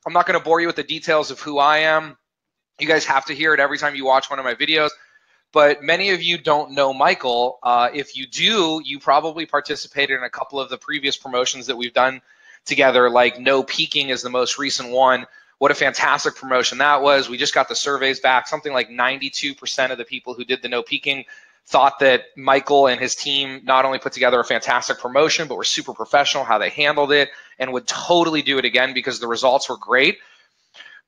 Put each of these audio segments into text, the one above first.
I'm not going to bore you with the details of who I am. You guys have to hear it every time you watch one of my videos. But many of you don't know Michael. If you do, you probably participated in a couple of the previous promotions that we've done together, like No Peaking is the most recent one. What a fantastic promotion that was. We just got the surveys back. Something like 92% of the people who did the No Peaking thought that Michael and his team not only put together a fantastic promotion, but were super professional how they handled it and would totally do it again because the results were great.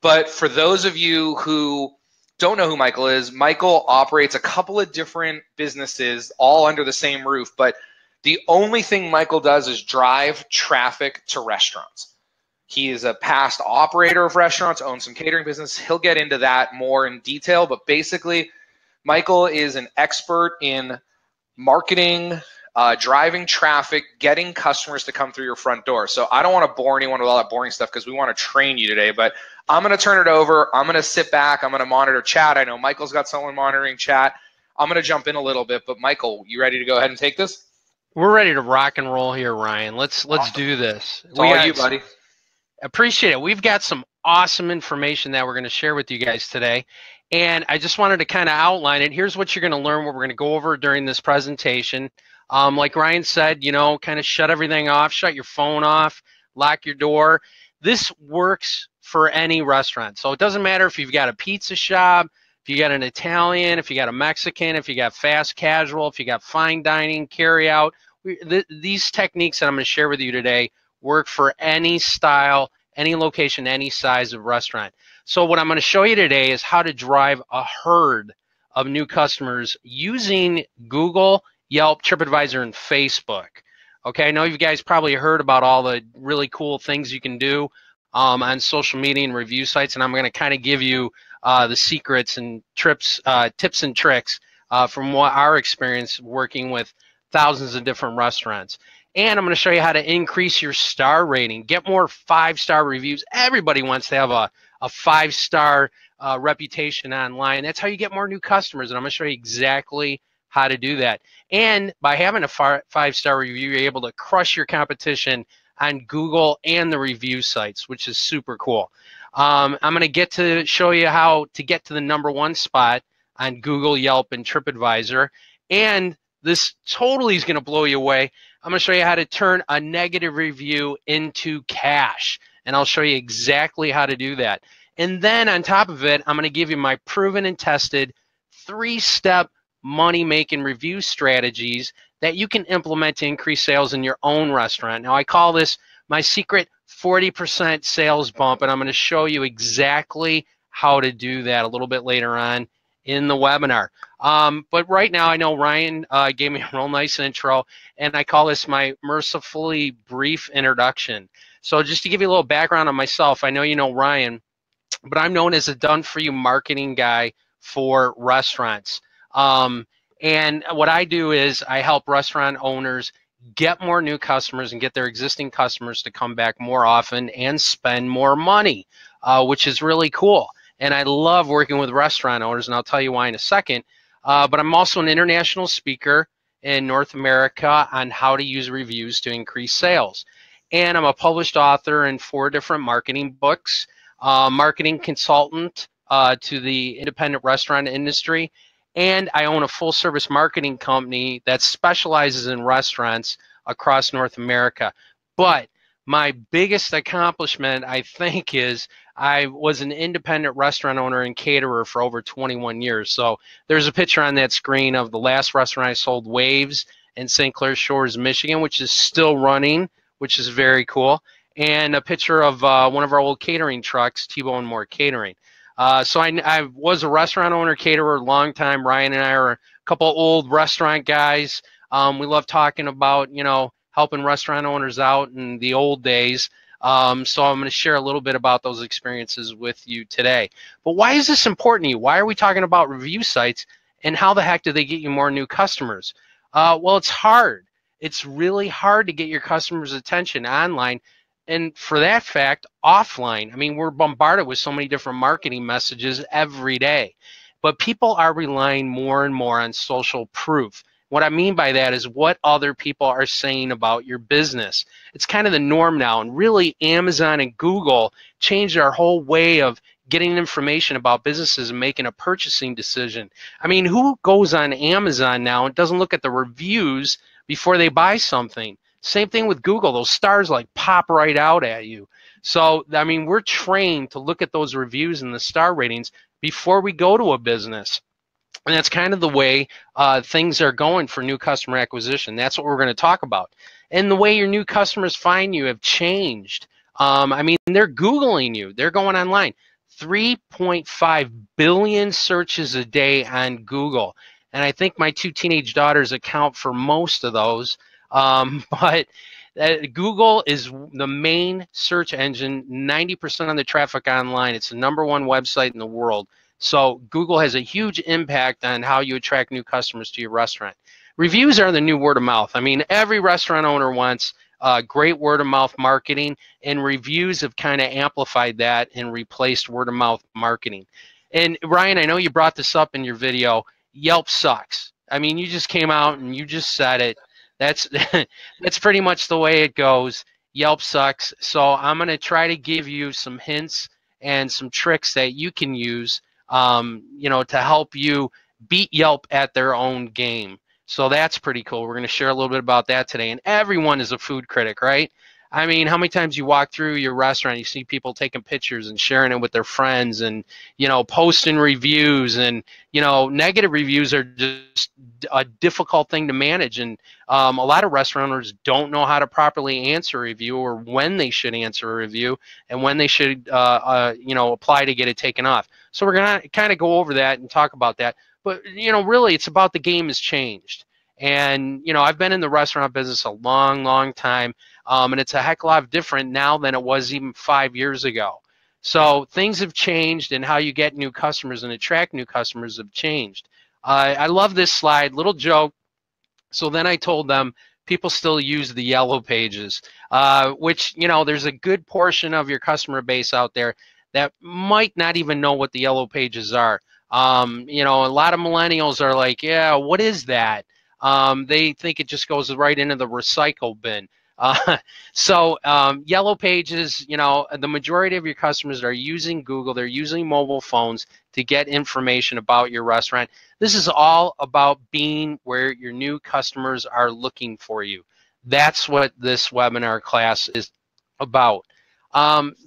But for those of you who don't know who Michael is, Michael operates a couple of different businesses all under the same roof, but the only thing Michael does is drive traffic to restaurants. He is a past operator of restaurants, owns some catering business. He'll get into that more in detail, but basically, Michael is an expert in marketing, driving traffic, getting customers to come through your front door. So I don't want to bore anyone with all that boring stuff because we want to train you today, but I'm going to turn it over. I'm going to sit back. I'm going to monitor chat. I know Michael's got someone monitoring chat. I'm going to jump in a little bit, but Michael, you ready to go ahead and take this? We're ready to rock and roll here, Ryan. Let's Awesome. do this. It's all you, buddy. Appreciate it. We've got some awesome information that we're going to share with you guys today. And I just wanted to kind of outline it. Here's what you're going to learn, what we're going to go over during this presentation. Like Ryan said, you know, kind of shut everything off, shut your phone off, lock your door. This works for any restaurant. So it doesn't matter if you've got a pizza shop, if you got an Italian, if you got a Mexican, if you got fast casual, if you got fine dining, carry out. These techniques that I'm going to share with you today work for any style, any location, any size of restaurant. So what I'm going to show you today is how to drive a herd of new customers using Google, Yelp, TripAdvisor, and Facebook. Okay, I know you guys probably heard about all the really cool things you can do on social media and review sites, and I'm going to kind of give you the secrets and tips and tricks from what our experience working with thousands of different restaurants. And I'm going to show you how to increase your star rating, get more 5-star reviews. Everybody wants to have a 5-star reputation online. That's how you get more new customers, and I'm going to show you exactly how to do that. And by having a 5-star review, you're able to crush your competition on Google and the review sites, which is super cool. I'm going to get to show you how to get to the #1 spot on Google, Yelp, and TripAdvisor. And this totally is going to blow you away. I'm going to show you how to turn a negative review into cash. And I'll show you exactly how to do that. And then on top of it, I'm going to give you my proven and tested 3-step money-making review strategies that you can implement to increase sales in your own restaurant. Now, I call this my secret 40% sales bump, and I'm going to show you exactly how to do that a little bit later on in the webinar. But right now, I know Ryan gave me a real nice intro, and I call this my mercifully brief introduction. So just to give you a little background on myself, I know you know Ryan, but I'm known as a done-for-you marketing guy for restaurants. And what I do is I help restaurant owners get more new customers and get their existing customers to come back more often and spend more money, which is really cool. And I love working with restaurant owners, and I'll tell you why in a second. But I'm also an international speaker in North America on how to use reviews to increase sales. And I'm a published author in 4 different marketing books, marketing consultant to the independent restaurant industry, and I own a full-service marketing company that specializes in restaurants across North America. But my biggest accomplishment, I think, is I was an independent restaurant owner and caterer for over 21 years. So there's a picture on that screen of the last restaurant I sold, Waves, in St. Clair Shores, Michigan, which is still running, which is very cool, and a picture of one of our old catering trucks, T-Bone More Catering. So I was a restaurant owner, caterer, a long time. Ryan and I are a couple old restaurant guys. We love talking about, you know, helping restaurant owners out in the old days. So I'm going to share a little bit about those experiences with you today. But why is this important to you? Why are we talking about review sites, and how the heck do they get you more new customers? Well, it's hard. It's really hard to get your customers' attention online. And for that fact, offline. I mean, we're bombarded with so many different marketing messages every day. But people are relying more and more on social proof. What I mean by that is what other people are saying about your business. It's kind of the norm now, and really Amazon and Google changed our whole way of getting information about businesses and making a purchasing decision. I mean, who goes on Amazon now and doesn't look at the reviews before they buy something? Same thing with Google. Those stars like pop right out at you. So, I mean, we're trained to look at those reviews and the star ratings before we go to a business. And that's kind of the way things are going for new customer acquisition. That's what we're going to talk about. And the way your new customers find you have changed. I mean, they're Googling you. They're going online. 3.5 billion searches a day on Google. And I think my 2 teenage daughters account for most of those. But Google is the main search engine, 90% of the traffic online. It's the #1 website in the world. So Google has a huge impact on how you attract new customers to your restaurant. Reviews are the new word of mouth. I mean, every restaurant owner wants great word of mouth marketing, and reviews have kind of amplified that and replaced word of mouth marketing. And Ryan, I know you brought this up in your video. Yelp sucks. I mean, you just came out and you just said it. That's that's pretty much the way it goes. Yelp sucks. So I'm going to try to give you some hints and some tricks that you can use, to help you beat Yelp at their own game. So that's pretty cool. We're going to share a little bit about that today. And everyone is a food critic, right? I mean, how many times you walk through your restaurant, you see people taking pictures and sharing it with their friends and, posting reviews, and, negative reviews are just a difficult thing to manage. And a lot of restaurateurs don't know how to properly answer a review, or when they should answer a review, and when they should, apply to get it taken off. So we're going to kind of go over that and talk about that. But, really, it's about the game has changed. And, I've been in the restaurant business a long, long time. And it's a heck of a lot different now than it was even 5 years ago. So things have changed, and how you get new customers and attract new customers have changed. I love this slide, little joke. So then I told them people still use the yellow pages, which, there's a good portion of your customer base out there that might not even know what the yellow pages are. A lot of millennials are like, yeah, what is that? They think it just goes right into the recycle bin. So yellow pages, the majority of your customers are using Google. They're using mobile phones to get information about your restaurant. This is all about being where your new customers are looking for you. That's what this webinar class is about.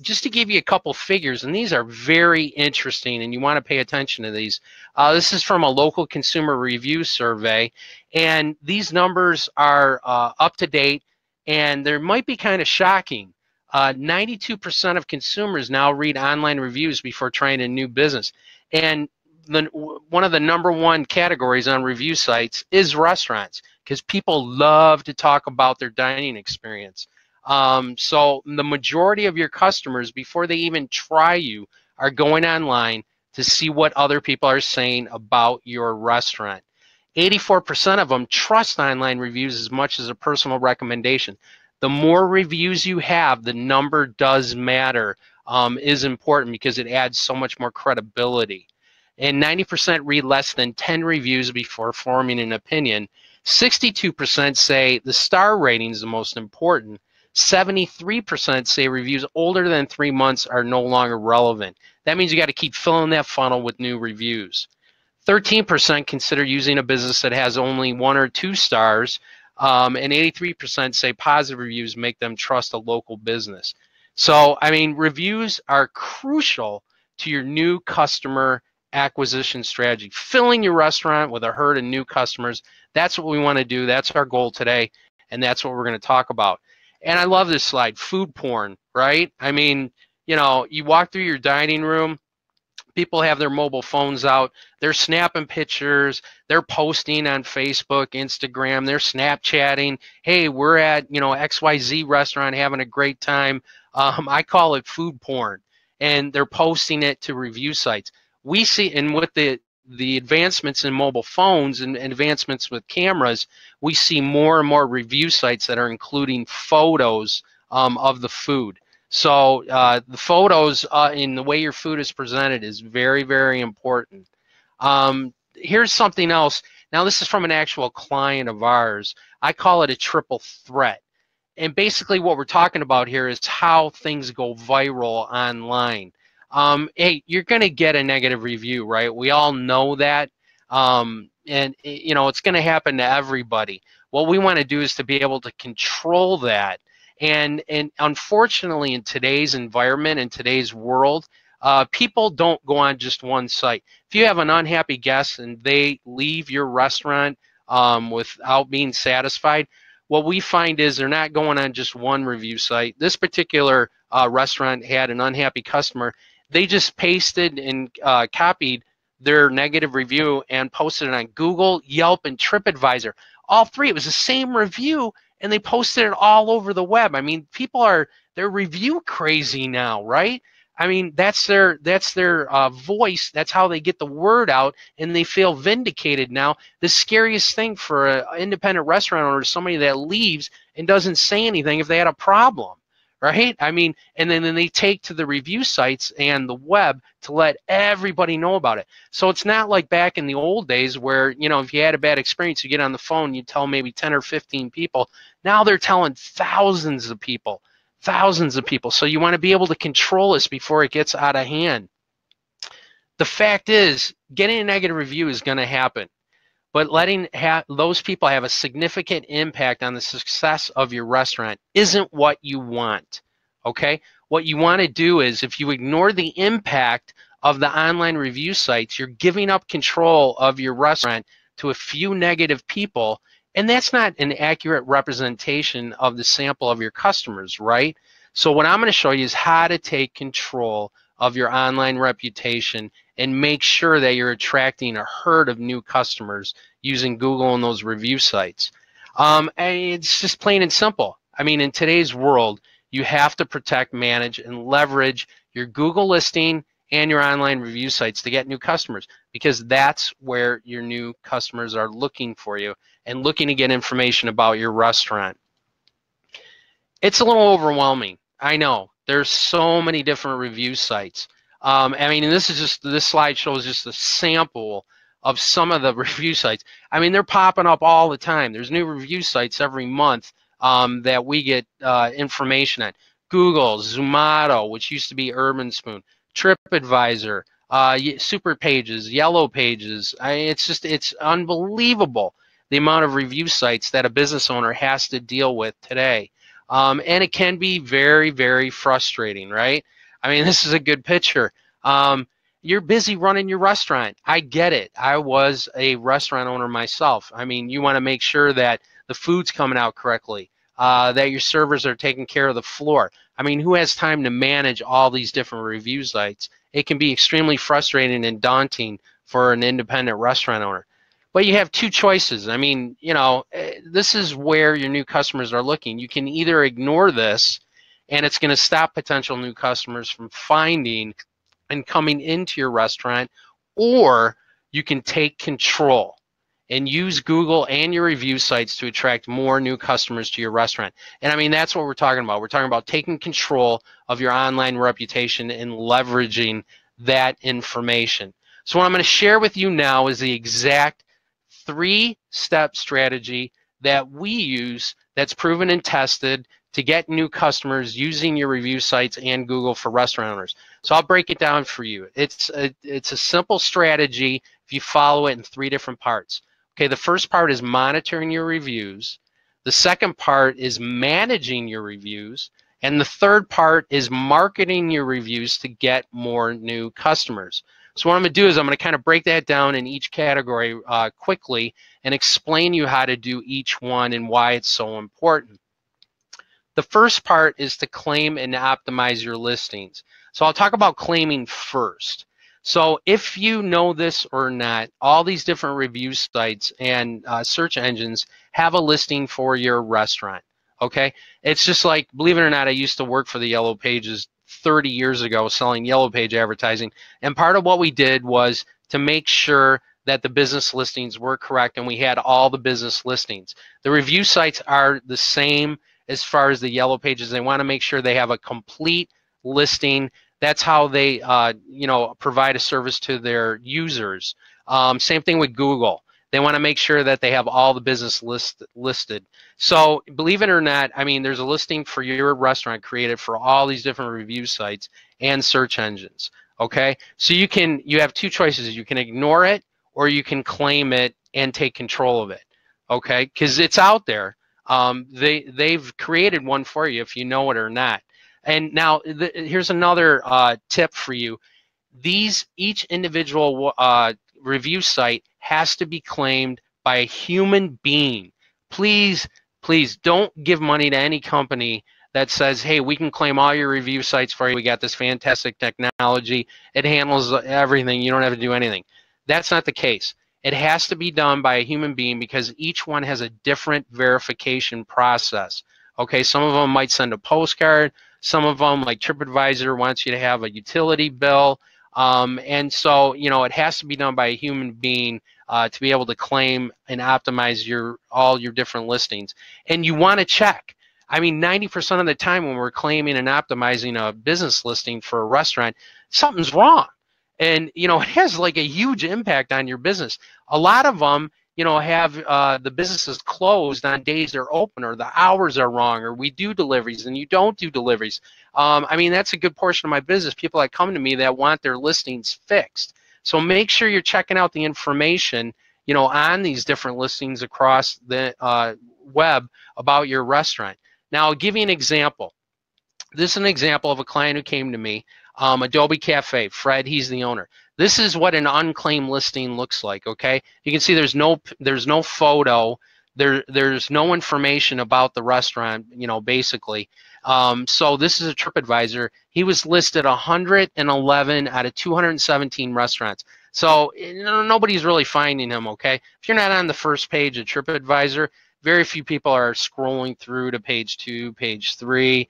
Just to give you a couple figures, and these are very interesting, and you want to pay attention to these. This is from a local consumer review survey, and these numbers are up to date. And there might be kind of shocking. 92% of consumers now read online reviews before trying a new business. And one of the #1 categories on review sites is restaurants, because people love to talk about their dining experience. So the majority of your customers, before they even try you, are going online to see what other people are saying about your restaurant. 84% of them trust online reviews as much as a personal recommendation. The more reviews you have, the number does matter, is important, because it adds so much more credibility. And 90% read less than 10 reviews before forming an opinion. 62% say the star rating is the most important. 73% say reviews older than 3 months are no longer relevant. That means you got to keep filling that funnel with new reviews. 13% consider using a business that has only 1 or 2 stars, and 83% say positive reviews make them trust a local business. So, I mean, reviews are crucial to your new customer acquisition strategy. Filling your restaurant with a herd of new customers, that's what we want to do. That's our goal today, and that's what we're going to talk about. And I love this slide, food porn, right? I mean, you walk through your dining room, people have their mobile phones out, they're snapping pictures, they're posting on Facebook, Instagram, they're Snapchatting. Hey, we're at, XYZ restaurant having a great time. I call it food porn. And they're posting it to review sites. We see, and with the advancements in mobile phones and advancements with cameras, we see more and more review sites that are including photos of the food. So the photos in the way your food is presented is very, very important. Here's something else. Now, this is from an actual client of ours. I call it a triple threat. And basically what we're talking about here is how things go viral online. Hey, you're going to get a negative review, right? We all know that. And you know, it's going to happen to everybody. What we want to do is to be able to control that. And unfortunately, in today's environment, in today's world, people don't go on just one site. If you have an unhappy guest and they leave your restaurant without being satisfied, what we find is they're not going on just one review site. This particular restaurant had an unhappy customer. They just pasted and copied their negative review and posted it on Google, Yelp, and TripAdvisor. All three. It was the same review, and they posted it all over the web. I mean, they're review crazy now, right? I mean, that's their voice. That's how they get the word out, and they feel vindicated now. The scariest thing for an independent restaurant owner is somebody that leaves and doesn't say anything if they had a problem, right? I mean, and then they take to the review sites and the web to let everybody know about it. So it's not like back in the old days where, you know, if you had a bad experience, you get on the phone, you tell maybe 10 or 15 people. Now they're telling thousands of people. Thousands of people. So you want to be able to control this before it gets out of hand. The fact is, getting a negative review is going to happen, but letting those people have a significant impact on the success of your restaurant isn't what you want. Okay? What you want to do is, if you ignore the impact of the online review sites, you're giving up control of your restaurant to a few negative people. And that's not an accurate representation of the sample of your customers, right? So what I'm going to show you is how to take control of your online reputation and make sure that you're attracting a herd of new customers using Google and those review sites. And it's just plain and simple. I mean, in today's world, you have to protect, manage, and leverage your Google listing and your online review sites to get new customers, because that's where your new customers are looking for you and looking to get information about your restaurant. It's a little overwhelming. I know. There's so many different review sites. I mean, and this slide shows just a sample of some of the review sites. I mean, they're popping up all the time. There's new review sites every month that we get information on. Google, Zomato, which used to be Urban Spoon, TripAdvisor, Super Pages, Yellow Pages. It's unbelievable the amount of review sites that a business owner has to deal with today. And it can be very, very frustrating, right? I mean, this is a good picture. You're busy running your restaurant. I get it. I was a restaurant owner myself. I mean, you want to make sure that the food's coming out correctly, that your servers are taking care of the floor. I mean, who has time to manage all these different review sites? It can be extremely frustrating and daunting for an independent restaurant owner. But you have two choices. I mean, you know, this is where your new customers are looking. You can either ignore this, and it's going to stop potential new customers from finding and coming into your restaurant, or you can take control and use Google and your review sites to attract more new customers to your restaurant. And I mean, that's what we're talking about. We're talking about taking control of your online reputation and leveraging that information. So what I'm going to share with you now is the exact 3-step strategy that we use that's proven and tested to get new customers using your review sites and Google for restaurant owners. So I'll break it down for you. It's a simple strategy if you follow it in 3 different parts. Okay, the first part is monitoring your reviews. The second part is managing your reviews. And the third part is marketing your reviews to get more new customers. So what I'm going to do is I'm going to kind of break that down in each category quickly and explain you how to do each one and why it's so important. The first part is to claim and optimize your listings. So I'll talk about claiming first. So if you know this or not, all these different review sites and search engines have a listing for your restaurant. Okay, it's just like, believe it or not, I used to work for the Yellow Pages 30 years ago selling Yellow Page advertising, and part of what we did was to make sure that the business listings were correct and we had all the business listings. The review sites are the same as far as the Yellow Pages. They want to make sure they have a complete listing. That's how they you know, provide a service to their users. Same thing with Google. They want to make sure that they have all the business listed. So believe it or not, I mean, there's a listing for your restaurant created for all these different review sites and search engines. Okay, so you have two choices. You can ignore it, or you can claim it and take control of it. Okay, because it's out there. They've created one for you if you know it or not. And now here's another tip for you. Each individual review site has to be claimed by a human being. Please, please don't give money to any company that says, hey, we can claim all your review sites for you. We got this fantastic technology. It handles everything. You don't have to do anything. That's not the case. It has to be done by a human being because each one has a different verification process. Okay, some of them might send a postcard. Some of them, like TripAdvisor, wants you to have a utility bill. And so, you know, it has to be done by a human being to be able to claim and optimize all your different listings. And you want to check. I mean, 90% of the time when we're claiming and optimizing a business listing for a restaurant, something's wrong. And, you know, it has like a huge impact on your business. A lot of them, you know, have the businesses closed on days they're open, or the hours are wrong, or we do deliveries and you don't do deliveries. I mean, that's a good portion of my business, people that come to me that want their listings fixed. So make sure you're checking out the information, you know, on these different listings across the web about your restaurant. Now, I'll give you an example. This is an example of a client who came to me, Adobe Cafe. Fred, he's the owner. This is what an unclaimed listing looks like. Okay, you can see there's no photo, there's no information about the restaurant, you know, basically. So this is a TripAdvisor. He was listed 111 out of 217 restaurants. So nobody's really finding him. Okay, if you're not on the first page of TripAdvisor, very few people are scrolling through to page 2, page 3.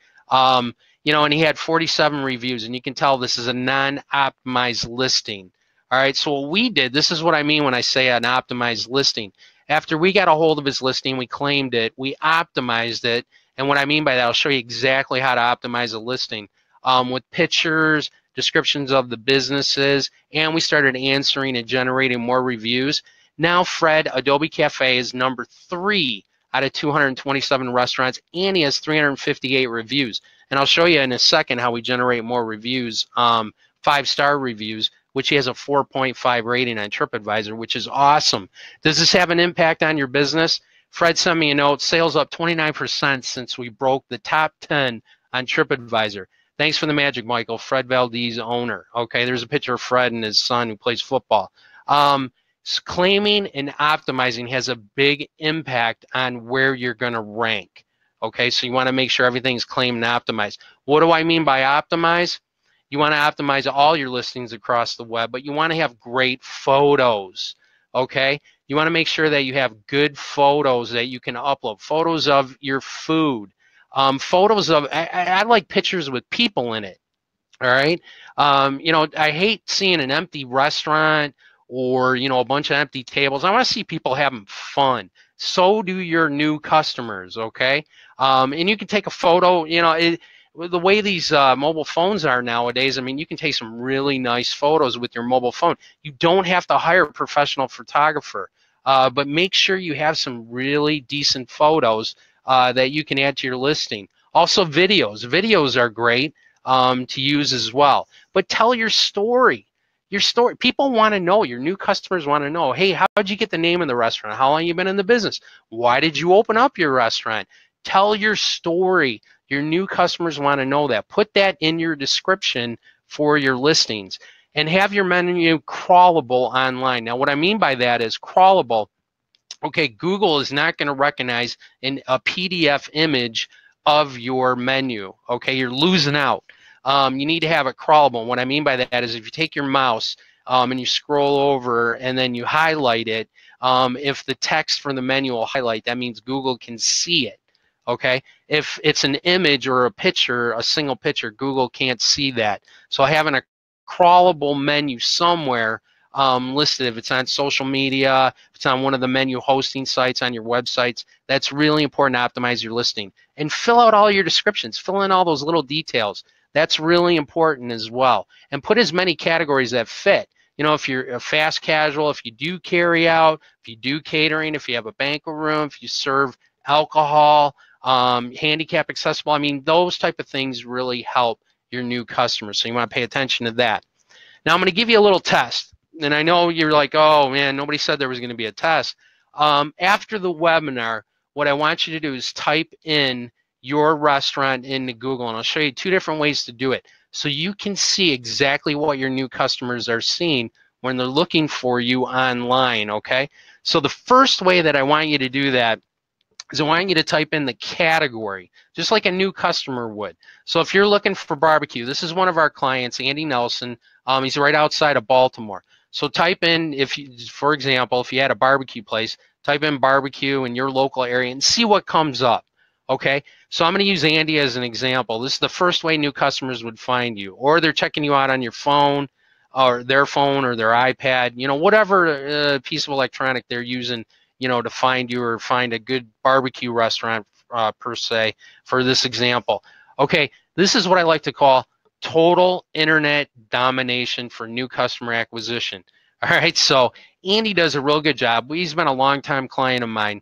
You know, and he had 47 reviews, and you can tell this is a non-optimized listing. All right, so what we did, this is what I mean when I say an optimized listing. After we got a hold of his listing, we claimed it, we optimized it, and what I mean by that, I'll show you exactly how to optimize a listing with pictures, descriptions of the businesses, and we started answering and generating more reviews. Now Fred, Adobe Cafe, is number 3 out of 227 restaurants, and he has 358 reviews. And I'll show you in a second how we generate more reviews, 5-star reviews, which he has a 4.5 rating on TripAdvisor, which is awesome. Does this have an impact on your business? Fred sent me a note, sales up 29% since we broke the top 10 on TripAdvisor. Thanks for the magic, Michael. Fred Valdez, owner. Okay, there's a picture of Fred and his son who plays football. Claiming and optimizing has a big impact on where you're going to rank. Okay, so you want to make sure everything's claimed and optimized. What do I mean by optimize? You want to optimize all your listings across the web, but you want to have great photos. Okay, you want to make sure that you have good photos that you can upload. Photos of your food. Photos of, I like pictures with people in it. All right, you know, I hate seeing an empty restaurant or, you know, a bunch of empty tables. I want to see people having fun. So do your new customers, okay? And you can take a photo, you know, the way these mobile phones are nowadays, I mean, you can take some really nice photos with your mobile phone. You don't have to hire a professional photographer, but make sure you have some really decent photos that you can add to your listing. Also videos. Videos are great to use as well. But tell your story. Your story. People want to know. Your new customers want to know, hey, how did you get the name of the restaurant? How long you been in the business? Why did you open up your restaurant? Tell your story. Your new customers want to know that. Put that in your description for your listings, and have your menu crawlable online. Now, what I mean by that is crawlable. Okay, Google is not going to recognize a PDF image of your menu. Okay, you're losing out. You need to have it crawlable. What I mean by that is if you take your mouse and you scroll over and then you highlight it, if the text from the menu will highlight, that means Google can see it. Okay, if it's an image or a picture, a single picture, Google can't see that. So having a crawlable menu somewhere listed, if it's on social media, if it's on one of the menu hosting sites on your websites, that's really important to optimize your listing. And fill out all your descriptions, fill in all those little details. That's really important as well. And put as many categories that fit. You know, if you're a fast casual, if you do carry out, if you do catering, if you have a banquet room, if you serve alcohol, handicap accessible, I mean, those type of things really help your new customers. So you want to pay attention to that. Now I'm going to give you a little test. And I know you're like, oh man, nobody said there was going to be a test. After the webinar, what I want you to do is type in your restaurant into Google, and I'll show you 2 different ways to do it so you can see exactly what your new customers are seeing when they're looking for you online, okay? So the first way that I want you to do that is I want you to type in the category, just like a new customer would. So if you're looking for barbecue, this is one of our clients, Andy Nelson. He's right outside of Baltimore. So type in, if you, for example, if you had a barbecue place, type in barbecue in your local area and see what comes up. Okay, so I'm going to use Andy as an example. This is the first way new customers would find you, or they're checking you out on your phone, or their iPad, you know, whatever piece of electronic they're using, you know, to find you or find a good barbecue restaurant per se for this example. Okay, this is what I like to call total internet domination for new customer acquisition. All right, so Andy does a real good job. He's been a longtime client of mine.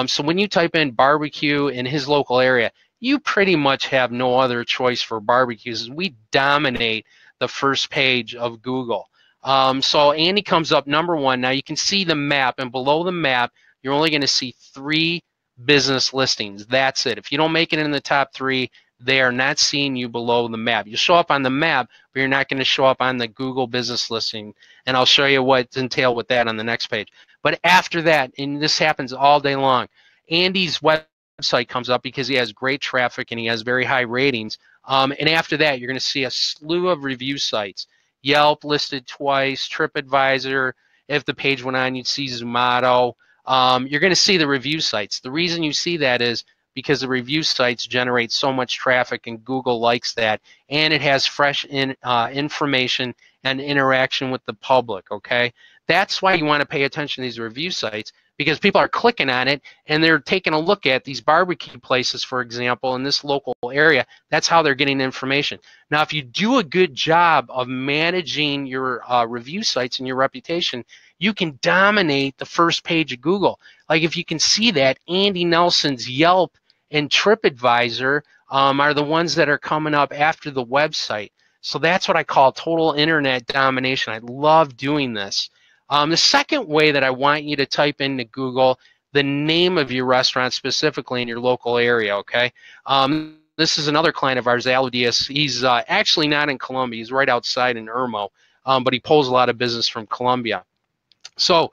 So when you type in barbecue in his local area, you pretty much have no other choice for barbecues. We dominate the first page of Google. So Andy comes up #1. Now you can see the map, and below the map, you're only going to see 3 business listings. That's it. If you don't make it in the top 3, they are not seeing you below the map. You show up on the map, but you're not going to show up on the Google business listing. And I'll show you what's entailed with that on the next page. But after that, and this happens all day long, Andy's website comes up because he has great traffic and he has very high ratings. And after that, you're going to see a slew of review sites. Yelp listed twice, TripAdvisor. If the page went on, you'd see Zomato. You're going to see the review sites. The reason you see that is because the review sites generate so much traffic and Google likes that, and it has fresh information and interaction with the public, okay? That's why you want to pay attention to these review sites, because people are clicking on it and they're taking a look at these barbecue places, for example, in this local area. That's how they're getting information. Now, if you do a good job of managing your review sites and your reputation, you can dominate the first page of Google. Like if you can see that, Andy Nelson's Yelp and TripAdvisor are the ones that are coming up after the website. So that's what I call total internet domination. I love doing this. The second way that I want you to type into Google the name of your restaurant specifically in your local area, okay? This is another client of ours, Al Diaz. He's actually not in Columbia. He's right outside in Irmo, but he pulls a lot of business from Columbia. So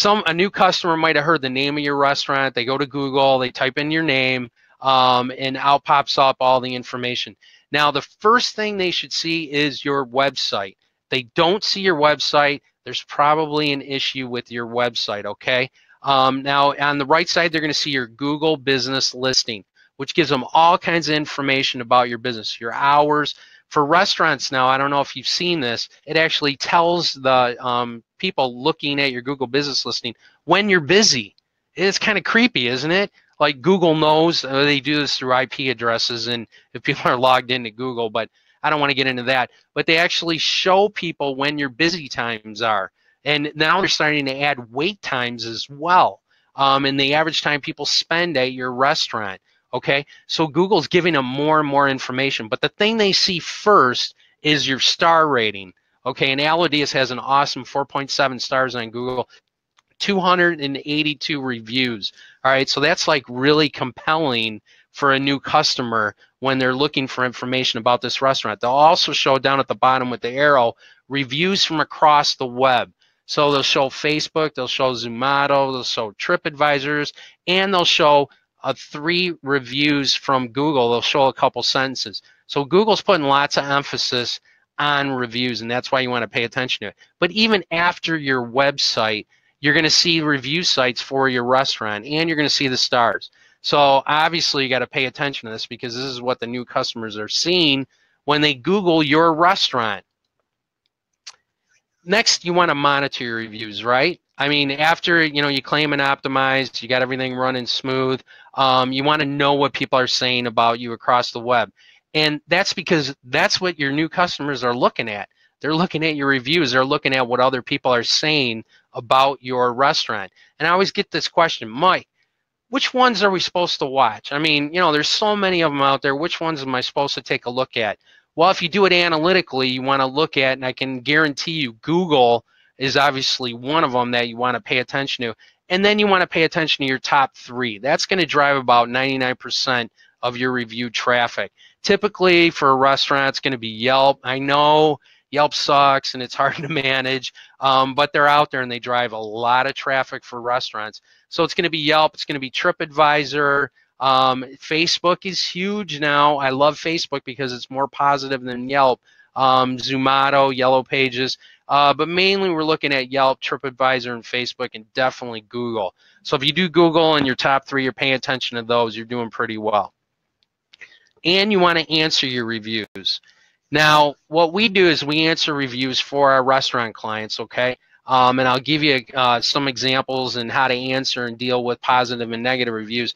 a new customer might have heard the name of your restaurant. They go to Google, they type in your name, and out pops up all the information. Now, the first thing they should see is your website. They don't see your website, there's probably an issue with your website, okay? Now, on the right side, they're going to see your Google business listing, which gives them all kinds of information about your business, your hours. For restaurants now, I don't know if you've seen this, it actually tells the people looking at your Google business listing when you're busy. It's kind of creepy, isn't it? Like Google knows, they do this through IP addresses and if people are logged into Google, but I don't want to get into that. But they actually show people when your busy times are. And now they're starting to add wait times as well. And the average time people spend at your restaurant. Okay, so Google's giving them more and more information, but the thing they see first is your star rating. Okay, and Al Diaz has an awesome 4.7 stars on Google, 282 reviews. All right, so that's like really compelling for a new customer when they're looking for information about this restaurant. They'll also show down at the bottom with the arrow reviews from across the web. So they'll show Facebook, they'll show Zomato, they'll show TripAdvisors, and they'll show 3 reviews from Google. They'll show a couple sentences. So Google's putting lots of emphasis on reviews, and that's why you want to pay attention to it. But even after your website, you're going to see review sites for your restaurant, and you're going to see the stars. So obviously you got to pay attention to this because this is what the new customers are seeing when they Google your restaurant. Next, you want to monitor your reviews, right? I mean, after you claim and optimize, you got everything running smooth. You want to know what people are saying about you across the web, and that's because that's what your new customers are looking at. They're looking at your reviews. They're looking at what other people are saying about your restaurant. And I always get this question, Mike, which ones are we supposed to watch? I mean, there's so many of them out there. Which ones am I supposed to take a look at? Well, if you do it analytically, you want to look at, and I can guarantee you Google is obviously one of them that you want to pay attention to. And then you want to pay attention to your top 3. That's going to drive about 99% of your review traffic. Typically for a restaurant, it's going to be Yelp. I know Yelp sucks and it's hard to manage, but they're out there and they drive a lot of traffic for restaurants. So it's going to be Yelp, it's going to be TripAdvisor. Facebook is huge now. I love Facebook because it's more positive than Yelp. Zomato, Yellow Pages, but mainly we're looking at Yelp, TripAdvisor, and Facebook, and definitely Google. So if you do Google and your top 3, you're paying attention to those, you're doing pretty well. And you want to answer your reviews. Now, what we do is we answer reviews for our restaurant clients, okay? And I'll give you some examples and how to answer and deal with positive and negative reviews.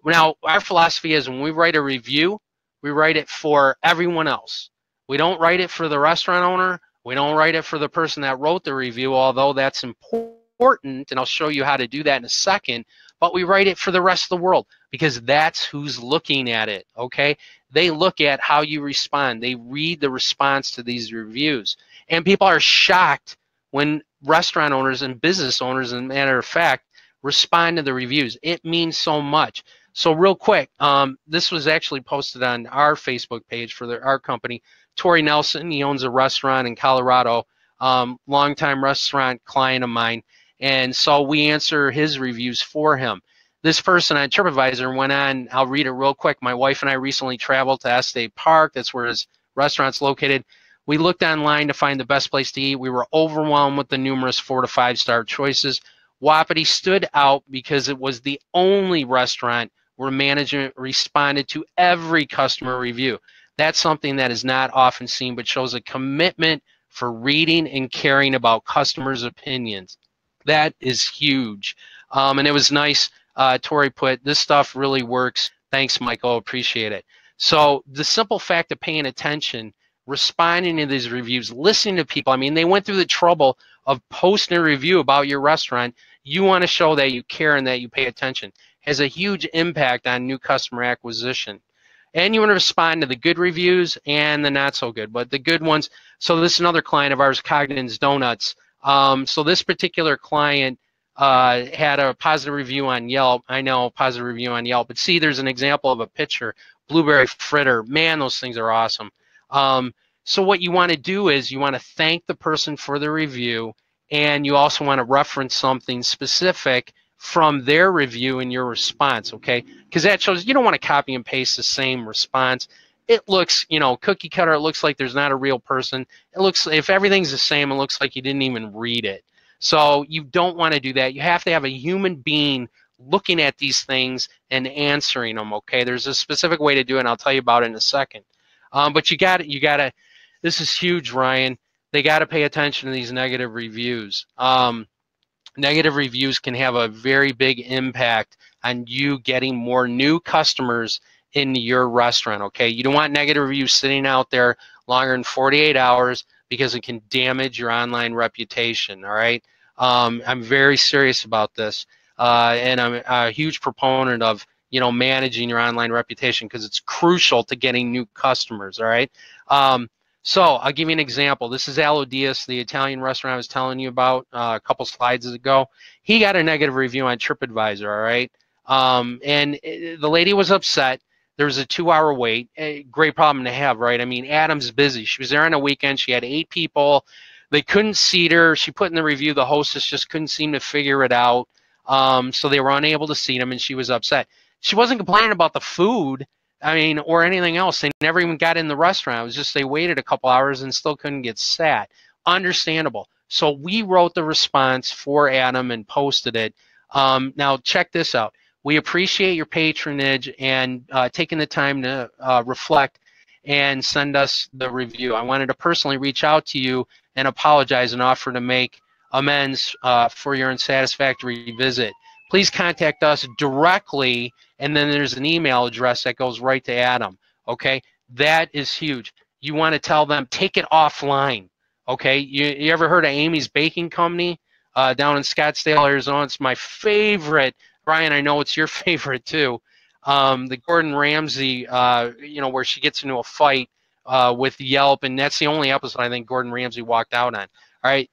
Now, our philosophy is when we write a review, we write it for everyone else. We don't write it for the restaurant owner. We don't write it for the person that wrote the review, although that's important, and I'll show you how to do that in a second. But we write it for the rest of the world because that's who's looking at it, okay? They look at how you respond. They read the response to these reviews. And people are shocked when restaurant owners and business owners, as a matter of fact, respond to the reviews. It means so much. So real quick, this was actually posted on our Facebook page for our company. Tori Nelson, he owns a restaurant in Colorado, longtime restaurant client of mine. And so we answer his reviews for him. This person on TripAdvisor went on, I'll read it real quick. My wife and I recently traveled to Estate Park. That's where his restaurant's located. We looked online to find the best place to eat. We were overwhelmed with the numerous 4 to 5 star choices. Wapiti stood out because it was the only restaurant where management responded to every customer review. That's something that is not often seen, but shows a commitment for reading and caring about customers' opinions. That is huge. And it was nice. Tori put, this stuff really works. Thanks, Michael. Appreciate it. So the simple fact of paying attention, responding to these reviews, listening to people. I mean, they went through the trouble of posting a review about your restaurant. You want to show that you care and that you pay attention. Has a huge impact on new customer acquisition. And you want to respond to the good reviews and the not so good, but the good ones. So this is another client of ours, Cogden's Donuts. So this particular client had a positive review on Yelp. I know, positive review on Yelp. But see, there's an example of a picture, blueberry fritter. Man, those things are awesome. So what you want to do is you want to thank the person for the review, and you also want to reference something specific from their review in your response, okay? Because that shows you don't want to copy and paste the same response. It looks, cookie cutter. It looks like there's not a real person. It looks, if everything's the same, it looks like you didn't even read it. So you don't want to do that. You have to have a human being looking at these things and answering them, okay? There's a specific way to do it, and I'll tell you about it in a second. But you got to, this is huge, Ryan. They got to pay attention to these negative reviews. Negative reviews can have a very big impact on you getting more new customers into your restaurant, okay? You don't want negative reviews sitting out there longer than 48 hours because it can damage your online reputation, all right? I'm very serious about this, and I'm a huge proponent of, managing your online reputation because it's crucial to getting new customers, all right? So I'll give you an example. This is Alo Diaz, the Italian restaurant I was telling you about a couple slides ago. He got a negative review on TripAdvisor, all right? And the lady was upset. There was a 2-hour wait. A great problem to have, right? I mean, Adam's busy. She was there on a weekend. She had 8 people. They couldn't seat her. She put in the review, the hostess just couldn't seem to figure it out. So they were unable to seat him, and she was upset. She wasn't complaining about the food, or anything else. They never even got in the restaurant. It was just they waited a couple hours and still couldn't get sat. Understandable. So we wrote the response for Adam and posted it. Now check this out. We appreciate your patronage and taking the time to reflect and send us the review. I wanted to personally reach out to you and apologize and offer to make amends for your unsatisfactory visit. Please contact us directly, and then there's an email address that goes right to Adam, okay? That is huge. You want to tell them, take it offline, Okay, you ever heard of Amy's Baking Company down in Scottsdale, Arizona? It's my favorite. Ryan, I know it's your favorite too. The Gordon Ramsay, where she gets into a fight with Yelp, and that's the only episode I think Gordon Ramsay walked out on. All right,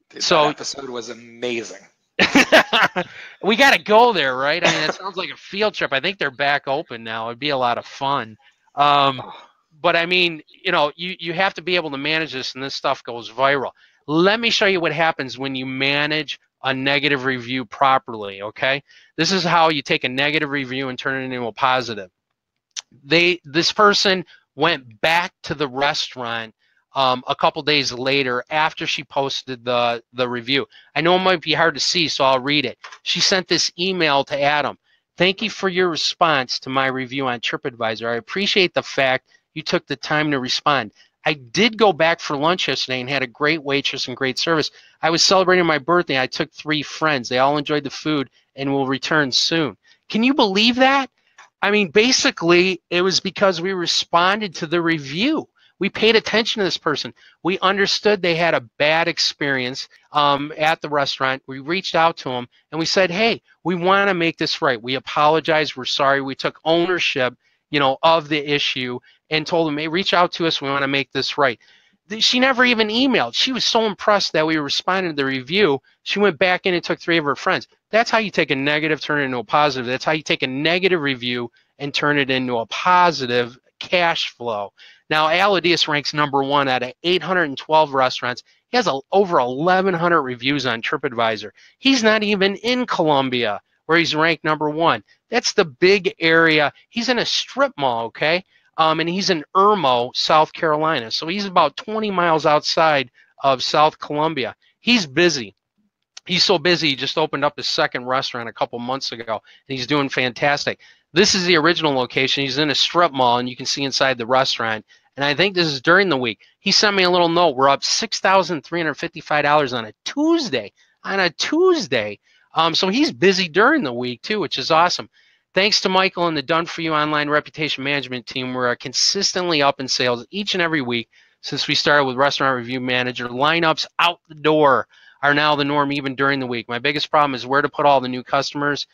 Dude, so that episode was amazing. we got to go there, right? I mean, that sounds like a field trip. I think they're back open now. It'd be a lot of fun. But I mean, you have to be able to manage this, and this stuff goes viral. Let me show you what happens when you manage a negative review properly, okay? This is how you take a negative review and turn it into a positive. This person went back to the restaurant a couple days later after she posted the review. I know it might be hard to see, so I'll read it. She sent this email to Adam. Thank you for your response to my review on TripAdvisor. I appreciate the fact you took the time to respond. I did go back for lunch yesterday and had a great waitress and great service. I was celebrating my birthday. I took 3 friends. They all enjoyed the food and will return soon. Can you believe that? I mean, basically, it was because we responded to the review. We paid attention to this person. We understood they had a bad experience at the restaurant. We reached out to them and we said, hey, we want to make this right. We apologize. We're sorry. We took ownership, of the issue and told them, hey, reach out to us. We want to make this right. She never even emailed. She was so impressed that we responded to the review. She went back in and took 3 of her friends. That's how you take a negative, turn it into a positive. That's how you take a negative review and turn it into a positive cash flow. Now, Aladius ranks #1 out of 812 restaurants. He has over 1,100 reviews on TripAdvisor. He's not even in Columbia, where he's ranked #1. That's the big area. He's in a strip mall, okay? And he's in Irmo, South Carolina. So he's about 20 miles outside of South Columbia. He's busy. He's so busy, he just opened up his 2nd restaurant a couple months ago, and he's doing fantastic. This is the original location. He's in a strip mall, and you can see inside the restaurant. And I think this is during the week. He sent me a little note. We're up $6,355 on a Tuesday. So he's busy during the week, too, which is awesome. Thanks to Michael and the Done For You online reputation management team, we're consistently up in sales each and every week since we started with Restaurant Review Manager. Lineups out the door are now the norm even during the week. My biggest problem is where to put all the new customers.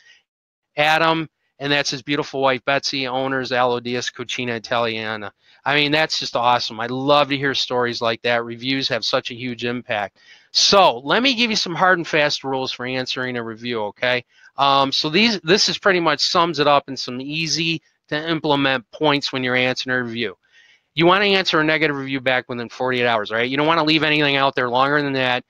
Adam, and that's his beautiful wife, Betsy, owners, Alodius, Cucina Italiana. I mean, that's just awesome. I love to hear stories like that. Reviews have such a huge impact. So let me give you some hard and fast rules for answering a review, okay? So this is pretty much sums it up in some easy to implement points when you're answering a review. You want to answer a negative review back within 48 hours, right? You don't want to leave anything out there longer than that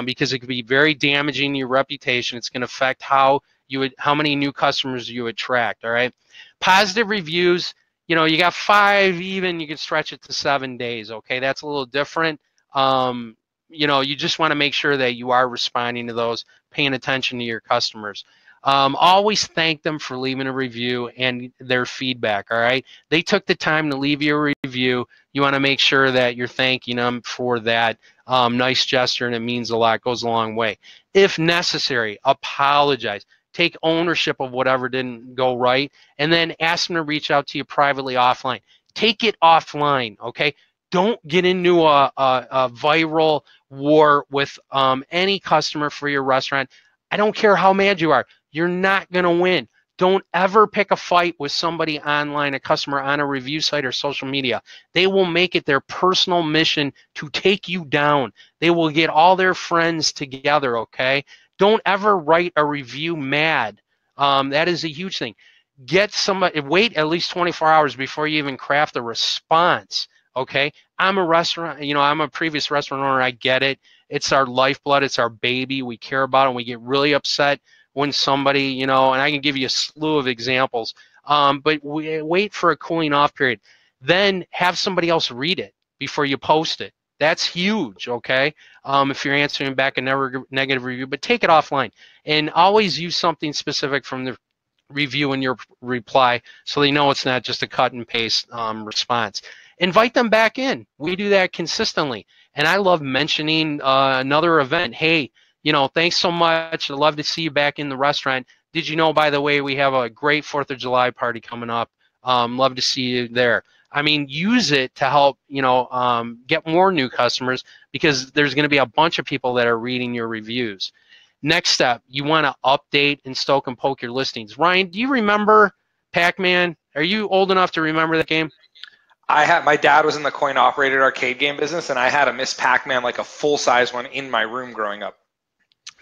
because it could be very damaging to your reputation. It's going to affect how many new customers you attract, all right? Positive reviews, you got 5 even, you can stretch it to 7 days, okay? That's a little different. You just want to make sure that you are responding to those, paying attention to your customers. Always thank them for leaving a review and their feedback, all right? They took the time to leave you a review. You want to make sure that you're thanking them for that nice gesture, and it means a lot, goes a long way. If necessary, apologize. Take ownership of whatever didn't go right, and then ask them to reach out to you privately offline. Take it offline, okay? Don't get into a viral war with any customer for your restaurant. I don't care how mad you are. You're not going to win. Don't ever pick a fight with somebody online, a customer on a review site or social media. They will make it their personal mission to take you down. They will get all their friends together, okay? Don't ever write a review mad. That is a huge thing. Wait at least 24 hours before you even craft a response, okay? I'm a previous restaurant owner. I get it. It's our lifeblood. It's our baby. We care about it, and we get really upset when somebody, and I can give you a slew of examples, but wait for a cooling off period. Then have somebody else read it before you post it. That's huge, okay? If you're answering back a negative review, but take it offline. And always use something specific from the review in your reply so they know it's not just a cut and paste response. Invite them back in. We do that consistently. And I love mentioning another event. Hey, thanks so much. I'd love to see you back in the restaurant. Did you know, by the way, we have a great 4th of July party coming up. Love to see you there. I mean, use it to help, get more new customers, because there's going to be a bunch of people that are reading your reviews. Next step, you want to update and stoke and poke your listings. Ryan, do you remember Pac-Man? Are you old enough to remember that game? My dad was in the coin-operated arcade game business, and I had a Miss Pac-Man, like a full-size one, in my room growing up.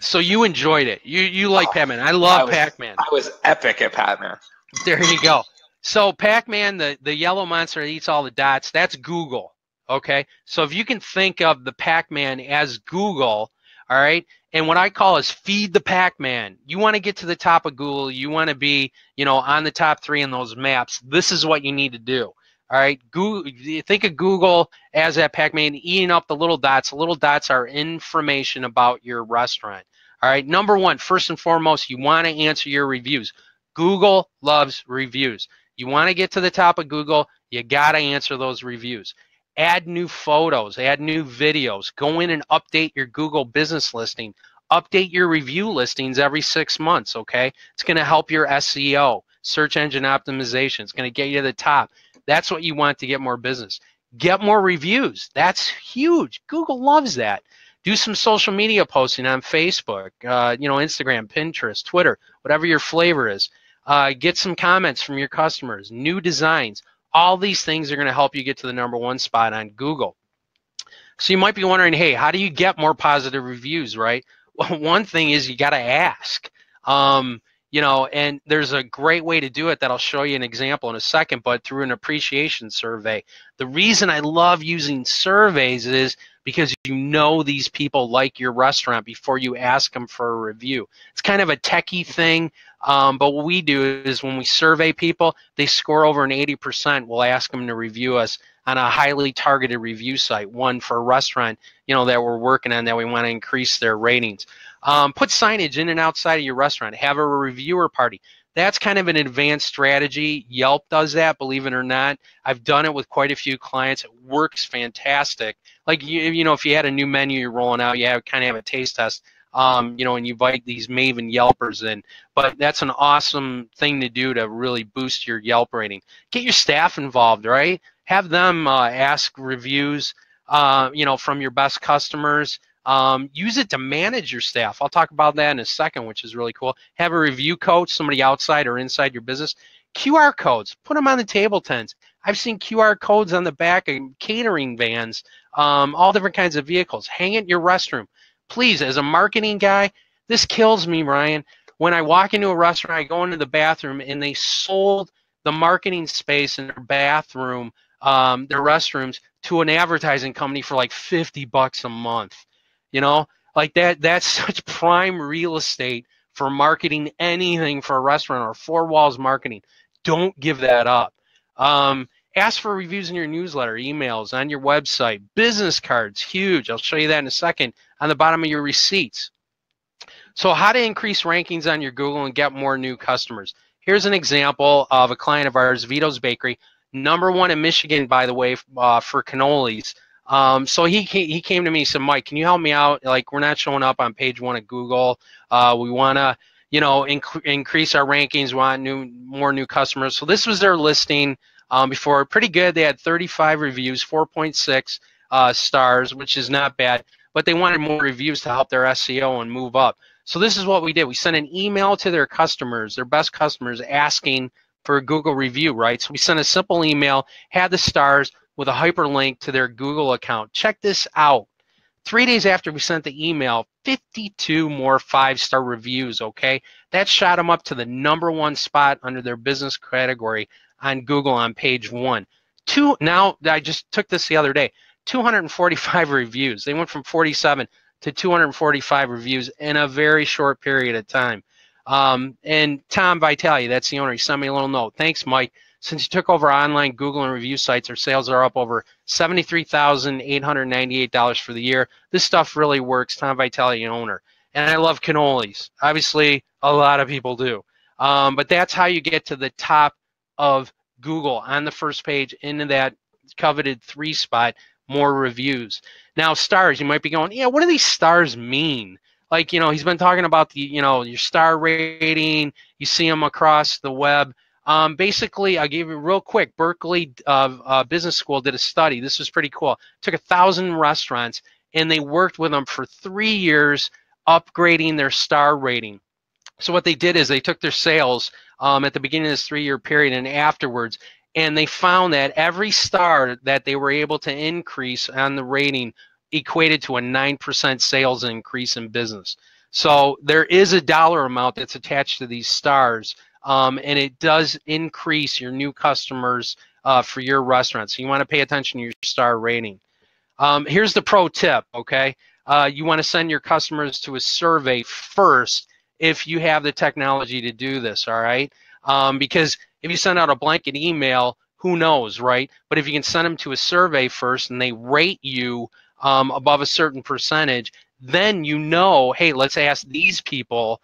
So you enjoyed it. You like Pac-Man. I love Pac-Man. I was epic at Pac-Man. There you go. So Pac-Man, the yellow monster that eats all the dots, that's Google. Okay? So if you can think of the Pac-Man as Google, all right, and what I call is feed the Pac-Man. You want to get to the top of Google. You want to be, on the top 3 in those maps. This is what you need to do. All right, Google, think of Google as that Pac-Man eating up the little dots. The little dots are information about your restaurant. All right, number one, first and foremost, you want to answer your reviews. Google loves reviews. You want to get to the top of Google, you got to answer those reviews. Add new photos, add new videos. Go in and update your Google business listing. Update your review listings every 6 months, okay? It's going to help your SEO, search engine optimization. It's going to get you to the top. That's what you want to get more business. Get more reviews. That's huge. Google loves that. Do some social media posting on Facebook, Instagram, Pinterest, Twitter, whatever your flavor is. Get some comments from your customers, new designs. All these things are going to help you get to the #1 spot on Google. So you might be wondering, hey, how do you get more positive reviews, right? Well, one thing is you got to ask. And there's a great way to do it that I'll show you an example in a second, but through an appreciation survey. The reason I love using surveys is because these people like your restaurant before you ask them for a review. It's kind of a techie thing, but what we do is when we survey people, they score over an 80%. We'll ask them to review us on a highly targeted review site, one for a restaurant, that we're working on that we want to increase their ratings. Put signage in and outside of your restaurant. Have a reviewer party. That's kind of an advanced strategy. Yelp does that, believe it or not. I've done it with quite a few clients. It works fantastic. Like, if you had a new menu you're rolling out, you kind of have a taste test, and you invite these Maven Yelpers in. But that's an awesome thing to do to really boost your Yelp rating. Get your staff involved, right? Have them ask reviews, from your best customers. Use it to manage your staff. I'll talk about that in a second, which is really cool. Have a review coach, somebody outside or inside your business. QR codes, put them on the table tents. I've seen QR codes on the back of catering vans, all different kinds of vehicles. Hang it in your restroom. Please, as a marketing guy, this kills me, Ryan. When I walk into a restaurant, I go into the bathroom, and they sold the marketing space in their bathroom, their restrooms, to an advertising company for like $50 a month. Like that's such prime real estate for marketing anything for a restaurant or 4 walls marketing. Don't give that up. Ask for reviews in your newsletter, emails, on your website, business cards, huge. I'll show you that in a second, on the bottom of your receipts. So how to increase rankings on your Google and get more new customers. Here's an example of a client of ours, Vito's Bakery, #1 in Michigan, by the way, for cannolis. So he came to me and said, Mike, can you help me out? Like, we're not showing up on page 1 of Google. We want to, increase our rankings. We want more new customers. So this was their listing before. Pretty good. They had 35 reviews, 4.6 stars, which is not bad. But they wanted more reviews to help their SEO and move up. So this is what we did. We sent an email to their customers, their best customers, asking for a Google review, right? So we sent a simple email, had the stars, with a hyperlink to their Google account. Check this out. 3 days after we sent the email, 52 more 5-star reviews, okay? That shot them up to the #1 spot under their business category on Google on page 1. Now, I just took this the other day, 245 reviews. They went from 47 to 245 reviews in a very short period of time. And Tom Vitale, that's the owner, he sent me a little note. Thanks, Mike. Since you took over online Google and review sites, our sales are up over $73,898 for the year. This stuff really works. Tom Vitale, owner. And I love cannolis. Obviously, a lot of people do. But that's how you get to the top of Google on the first page into that coveted 3 spot, more reviews. Now, stars, you might be going, yeah, what do these stars mean? Like, he's been talking about the, your star rating. You see them across the web. Basically, I'll give you real quick. Berkeley Business School did a study. This was pretty cool. Took 1,000 restaurants and they worked with them for 3 years, upgrading their star rating. So what they did is they took their sales at the beginning of this 3-year period and afterwards, and they found that every star that they were able to increase on the rating equated to a 9% sales increase in business. So there is a dollar amount that's attached to these stars, and it does increase your new customers for your restaurant. So you want to pay attention to your star rating. Here's the pro tip, okay? You want to send your customers to a survey first if you have the technology to do this, all right? Because if you send out a blanket email, who knows, right? But if you can send them to a survey first and they rate you above a certain percentage, then you know, hey, let's ask these people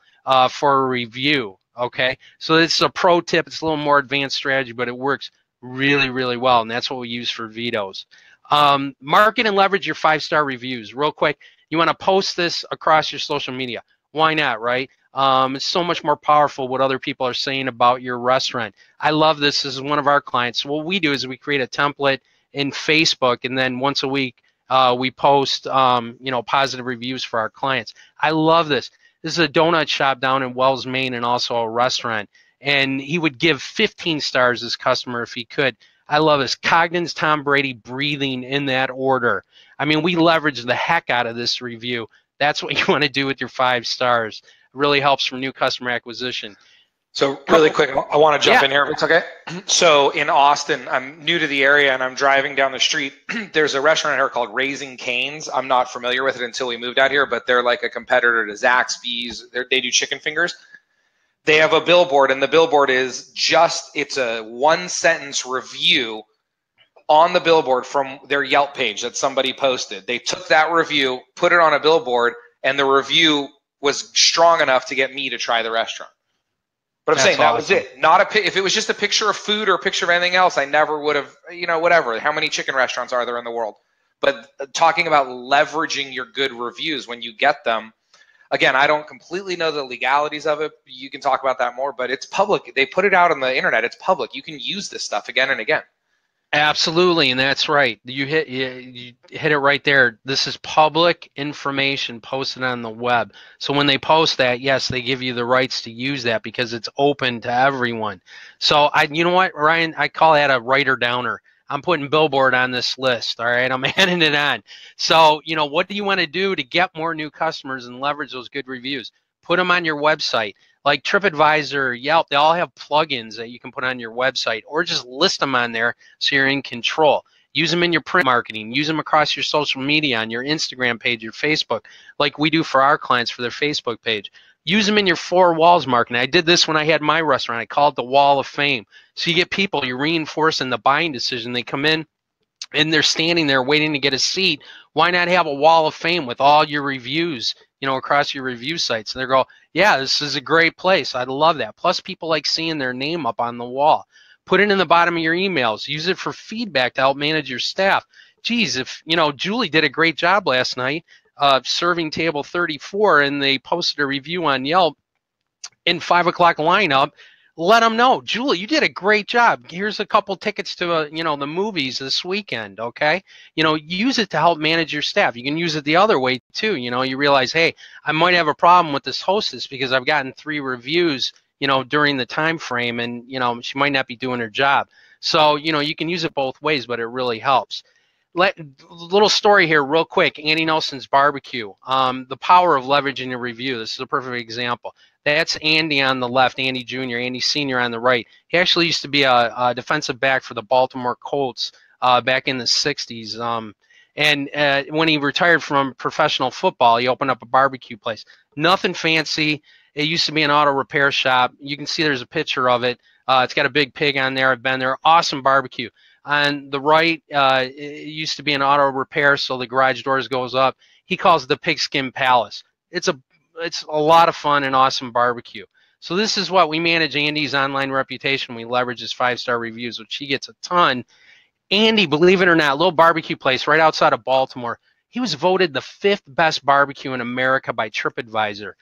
for a review, okay? So this is a pro tip. It's a little more advanced strategy, but it works really, really well, and that's what we use for vetoes. Market and leverage your 5-star reviews. Real quick, you want to post this across your social media. Why not, right? It's so much more powerful what other people are saying about your restaurant. I love this. This is one of our clients. So what we do is we create a template in Facebook, and then once a week we post positive reviews for our clients. I love this. This is a donut shop down in Wells, Maine, and also a restaurant. And he would give 15 stars as customer if he could. I love this. Cogden's Tom Brady breathing in that order. I mean, we leverage the heck out of this review. That's what you want to do with your 5 stars. It really helps for new customer acquisition. So really quick, I want to jump in here if it's okay. So in Austin, I'm new to the area and I'm driving down the street. There's a restaurant here called Raising Cane's. I'm not familiar with it until we moved out here, but they're like a competitor to Zaxby's. They do chicken fingers. They have a billboard, and the billboard is it's a 1-sentence review on the billboard from their Yelp page that somebody posted. They took that review, put it on a billboard, and the review was strong enough to get me to try the restaurant. But I'm saying that was it. If it was just a picture of food or a picture of anything else, I never would have, whatever. How many chicken restaurants are there in the world? But talking about leveraging your good reviews when you get them, again, I don't completely know the legalities of it. You can talk about that more, but it's public. They put it out on the internet. It's public. You can use this stuff again and again. Absolutely, and that's right. You hit it right there. This is public information posted on the web. So when they post that, yes, they give you the rights to use that because it's open to everyone. So you know what, Ryan? I call that a writer downer. I'm putting billboard on this list. All right, I'm adding it on. So what do you want to do to get more new customers and leverage those good reviews? Put them on your website. Like TripAdvisor, Yelp, they all have plugins that you can put on your website, or just list them on there so you're in control. Use them in your print marketing. Use them across your social media, on your Instagram page, your Facebook, like we do for our clients for their Facebook page. Use them in your 4 walls marketing. I did this when I had my restaurant. I called it the Wall of Fame. So you get people, you're reinforcing the buying decision. They come in and they're standing there waiting to get a seat. Why not have a wall of fame with all your reviews, across your review sites? And they go, yeah, this is a great place. I love that. Plus, people like seeing their name up on the wall. Put it in the bottom of your emails. Use it for feedback to help manage your staff. Geez, if, Julie did a great job last night serving table 34, and they posted a review on Yelp in 5 o'clock lineup, let them know, Julie, you did a great job. Here's a couple tickets to the movies this weekend. Okay, use it to help manage your staff. You can use it the other way too. You realize, hey, I might have a problem with this hostess because I've gotten 3 reviews during the time frame, and she might not be doing her job. So you can use it both ways, but it really helps. Little story here real quick. Andy Nelson's Barbecue. The power of leveraging a review. This is a perfect example. That's Andy on the left, Andy Jr., Andy Sr. on the right. He actually used to be a defensive back for the Baltimore Colts back in the 60s. And when he retired from professional football, he opened up a barbecue place. Nothing fancy. It used to be an auto repair shop. You can see there's a picture of it. It's got a big pig on there. I've been there. Awesome barbecue. On the right, it used to be an auto repair, so the garage doors goes up. He calls it the Pigskin Palace. It's a lot of fun and awesome barbecue. So this is what we manage Andy's online reputation. We leverage his 5-star reviews, which he gets a ton. Andy, believe it or not, a little barbecue place right outside of Baltimore. He was voted the 5th best barbecue in America by TripAdvisor.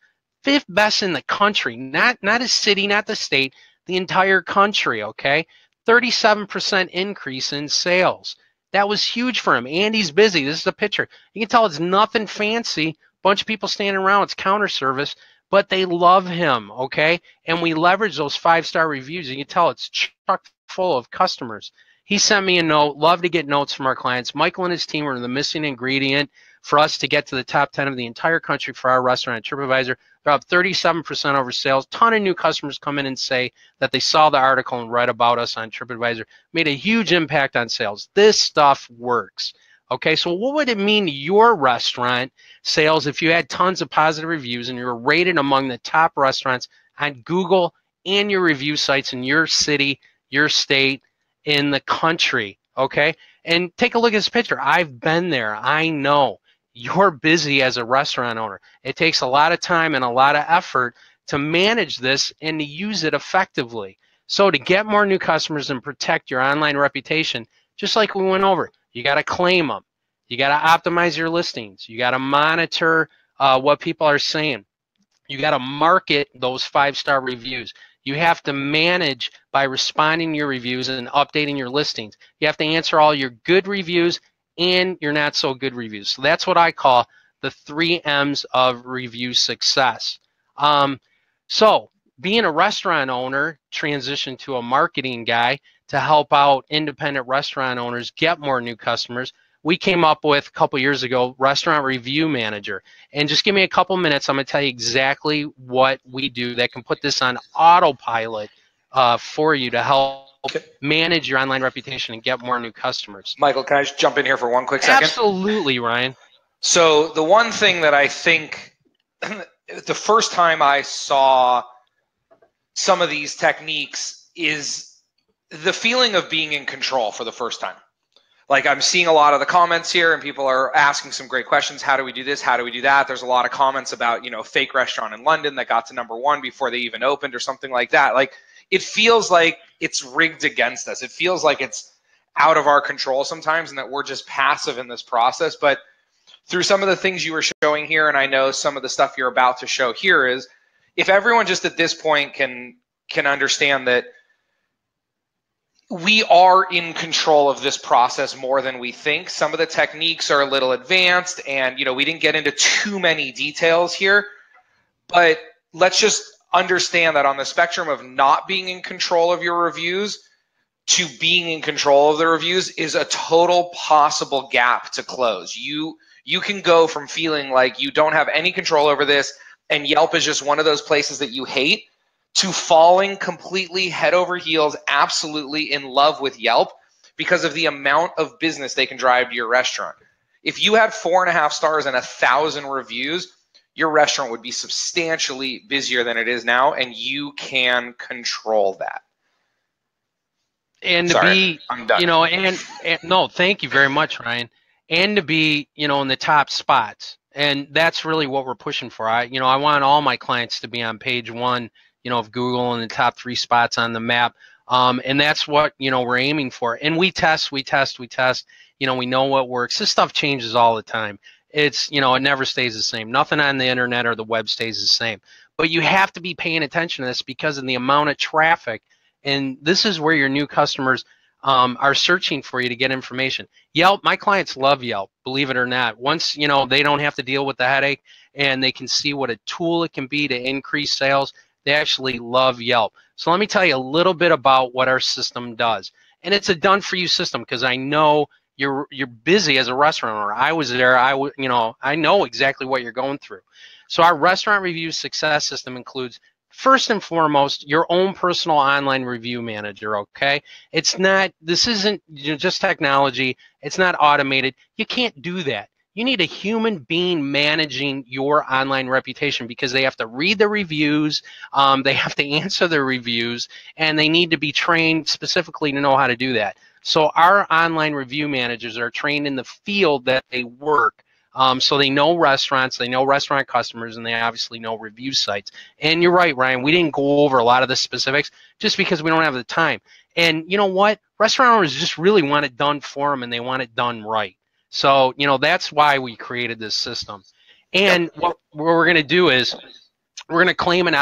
5th best in the country, not a city, not the state, the entire country, okay? 37% increase in sales. That was huge for him. Andy's busy. This is a picture. You can tell it's nothing fancy. Bunch of people standing around. It's counter service, but they love him, okay? And we leverage those 5-star reviews. You can tell it's chock full of customers. He sent me a note. Love to get notes from our clients. Michael and his team are the missing ingredient for us to get to the top 10 of the entire country for our restaurant at TripAdvisor. They're up 37% over sales. Ton of new customers come in and say that they saw the article and read about us on TripAdvisor. Made a huge impact on sales. This stuff works. Okay, so what would it mean to your restaurant sales if you had tons of positive reviews and you were rated among the top restaurants on Google and your review sites in your city, your state, in the country? Okay, and take a look at this picture. I've been there. I know. You're busy as a restaurant owner. It takes a lot of time and a lot of effort to manage this and to use it effectively. So to get more new customers and protect your online reputation, just like we went over, you got to claim them. You got to optimize your listings. You got to monitor what people are saying. You got to market those 5-star reviews. You have to manage by responding to your reviews and updating your listings. You have to answer all your good reviews and your not so good reviews. So that's what I call the 3 M's of review success. So being a restaurant owner, transition to a marketing guy to help out independent restaurant owners get more new customers. We came up with a couple years ago, Restaurant Review Manager. And just give me a couple minutes, I'm going to tell you exactly what we do that can put this on autopilot for you to help manage your online reputation and get more new customers. Michael, can I just jump in here for one quick second? Absolutely, Ryan. So the one thing that I think the first time I saw some of these techniques is the feeling of being in control for the first time. Like, I'm seeing a lot of the comments here and people are asking some great questions. How do we do this? How do we do that? There's a lot of comments about, you know, fake restaurant in London that got to #1 before they even opened or something like that. Like, it feels like it's rigged against us. It feels like it's out of our control sometimes and that we're just passive in this process. But through some of the things you were showing here, and I know some of the stuff you're about to show here, is if everyone just at this point can understand that we are in control of this process more than we think. Some of the techniques are a little advanced and, you know, we didn't get into too many details here, but let's just understand that on the spectrum of not being in control of your reviews to being in control of the reviews is a total possible gap to close. You can go from feeling like you don't have any control over this and Yelp is just one of those places that you hate to falling completely head over heels, absolutely in love with Yelp because of the amount of business they can drive to your restaurant. If you had 4.5 stars and 1,000 reviews, your restaurant would be substantially busier than it is now, and you can control that. And to be, you know, and no, thank you very much, Ryan. And to be, you know, in the top spots. And that's really what we're pushing for. I want all my clients to be on page 1, you know, of Google and the top 3 spots on the map. And that's what, you know, we're aiming for. And we test. You know, we know what works. This stuff changes all the time. It's, you know, it never stays the same. Nothing on the internet or the web stays the same. But you have to be paying attention to this because of the amount of traffic. And this is where your new customers are searching for you to get information. Yelp, my clients love Yelp, believe it or not. Once, you know, they don't have to deal with the headache and they can see what a tool it can be to increase sales, they actually love Yelp. So let me tell you a little bit about what our system does. And it's a done-for-you system because I know you're busy as a restaurant owner. I was there. You know, I know exactly what you're going through. So our restaurant review success system includes, first and foremost, your own personal online review manager, okay? It's not, this isn't just technology. It's not automated. You can't do that. You need a human being managing your online reputation because they have to read the reviews, they have to answer the reviews, and they need to be trained specifically to know how to do that. So our online review managers are trained in the field that they work. So they know restaurants, they know restaurant customers, and they obviously know review sites. And you're right, Ryan, we didn't go over a lot of the specifics just because we don't have the time. And you know what? Restaurant owners just really want it done for them, and they want it done right. So, you know, that's why we created this system. And what we're going to do is we're going to claim and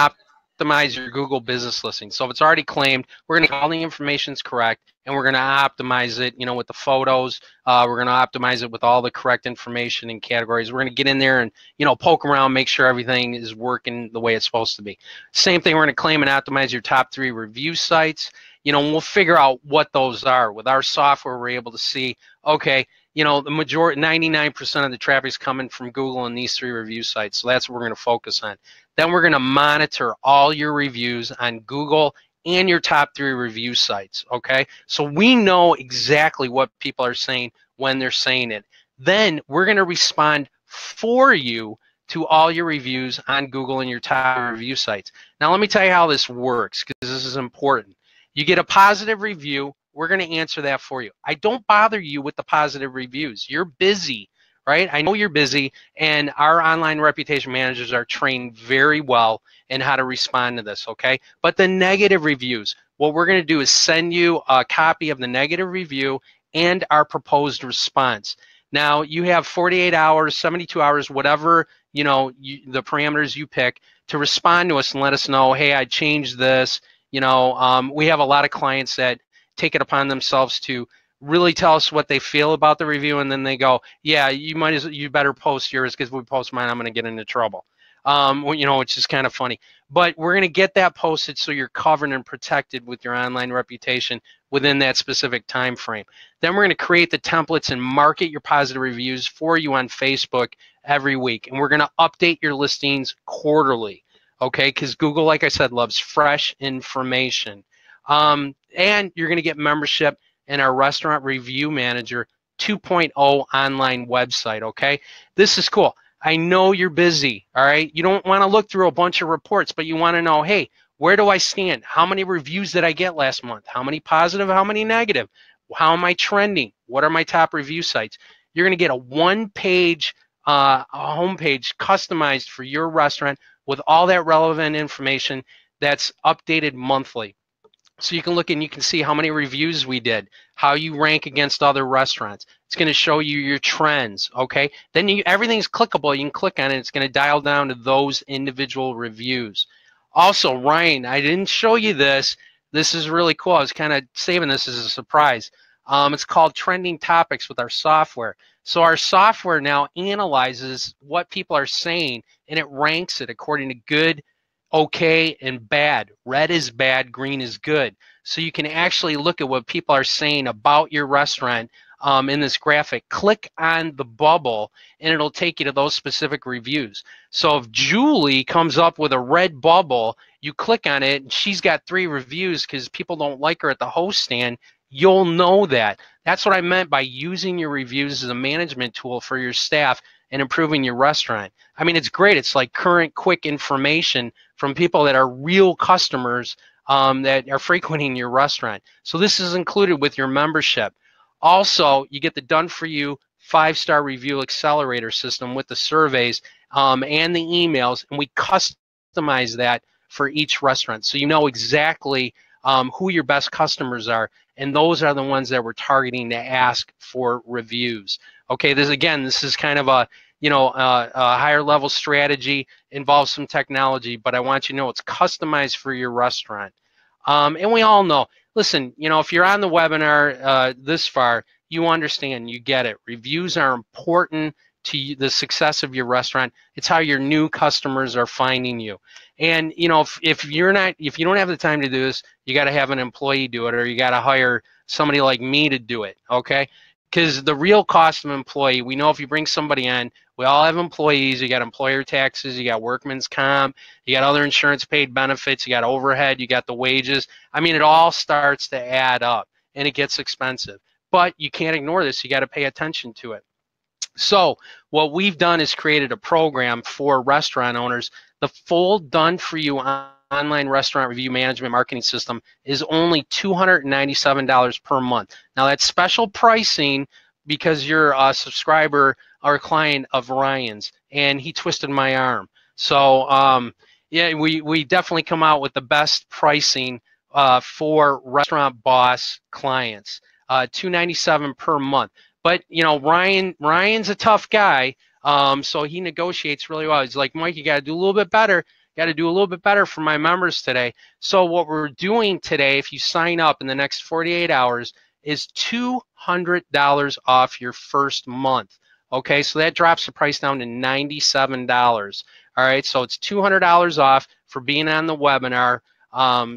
optimize your Google business listing. So if it's already claimed, we're going to get all the information's correct, and we're going to optimize it, with the photos. We're going to optimize it with all the correct information and categories. We're going to get in there and, poke around, make sure everything is working the way it's supposed to be. Same thing, we're going to claim and optimize your top 3 review sites. And we'll figure out what those are. With our software, we're able to see, okay, the majority, 99% of the traffic is coming from Google and these 3 review sites. So that's what we're going to focus on. Then we're going to monitor all your reviews on Google and your top 3 review sites, okay? So we know exactly what people are saying when they're saying it. Then we're going to respond for you to all your reviews on Google and your top review sites. Now let me tell you how this works, because this is important. You get a positive review, we're going to answer that for you. I don't bother you with the positive reviews. You're busy, right? I know you're busy, and our online reputation managers are trained very well in how to respond to this, okay? But the negative reviews, what we're going to do is send you a copy of the negative review and our proposed response. Now, you have 48 hours, 72 hours, whatever, the parameters you pick to respond to us and let us know, hey, I changed this. We have a lot of clients that take it upon themselves to really tell us what they feel about the review, and then they go, yeah, you better post yours, because if we post mine, I'm going to get into trouble. Which is kind of funny. But we're going to get that posted so you're covered and protected with your online reputation within that specific time frame. Then we're going to create the templates and market your positive reviews for you on Facebook every week. And we're going to update your listings quarterly, okay? Because Google, like I said, loves fresh information. And you're going to get membership in our Restaurant Review Manager 2.0 online website, okay? This is cool. I know you're busy, all right? You don't want to look through a bunch of reports, but you want to know, hey, where do I stand? How many reviews did I get last month? How many positive? How many negative? How am I trending? What are my top review sites? You're going to get a one-page homepage customized for your restaurant with all that relevant information that's updated monthly. So you can look and you can see how many reviews we did, how you rank against other restaurants. It's going to show you your trends, okay? Then everything's clickable. You can click on it. It's going to dial down to those individual reviews. Also, Ryan, I didn't show you this. This is really cool. I was kind of saving this as a surprise. It's called Trending Topics with our software. So our software now analyzes what people are saying, and it ranks it according to good, okay, and bad. Red is bad, green is good. So you can actually look at what people are saying about your restaurant in this graphic. Click on the bubble and it'll take you to those specific reviews. So if Julie comes up with a red bubble, you click on it and she's got 3 reviews because people don't like her at the host stand, you'll know that. That's what I meant by using your reviews as a management tool for your staff and improving your restaurant. I mean, it's great. It's like current, quick information from people that are real customers that are frequenting your restaurant. So this is included with your membership. Also, you get the done-for-you 5-star review accelerator system with the surveys and the emails, and we customize that for each restaurant. So you know exactly who your best customers are, and those are the ones that we're targeting to ask for reviews. Okay, this is kind of a a higher level strategy, involves some technology, but I want you to know it's customized for your restaurant. And we all know, listen, if you're on the webinar this far, you understand, you get it. Reviews are important to the success of your restaurant. It's how your new customers are finding you. And if you don't have the time to do this, you got to have an employee do it, or you got to hire somebody like me to do it, okay? Because the real cost of an employee, we know if you bring somebody in, we all have employees, you got employer taxes, you got workman's comp, you got other insurance paid benefits, you got overhead, you got the wages. I mean, it all starts to add up and it gets expensive. But you can't ignore this, you got to pay attention to it. So what we've done is created a program for restaurant owners. The full done-for-you online restaurant review management marketing system is only $297 per month. Now that's special pricing because you're a subscriber or a client of Ryan's, and he twisted my arm. So yeah, we definitely come out with the best pricing for Restaurant Boss clients, $297 per month. But Ryan's a tough guy, so he negotiates really well. He's like, Mike, you got to do a little bit better. got to do a little bit better for my members today. So what we're doing today, if you sign up in the next 48 hours, is $200 off your first month. Okay, so that drops the price down to $97. All right, so it's $200 off for being on the webinar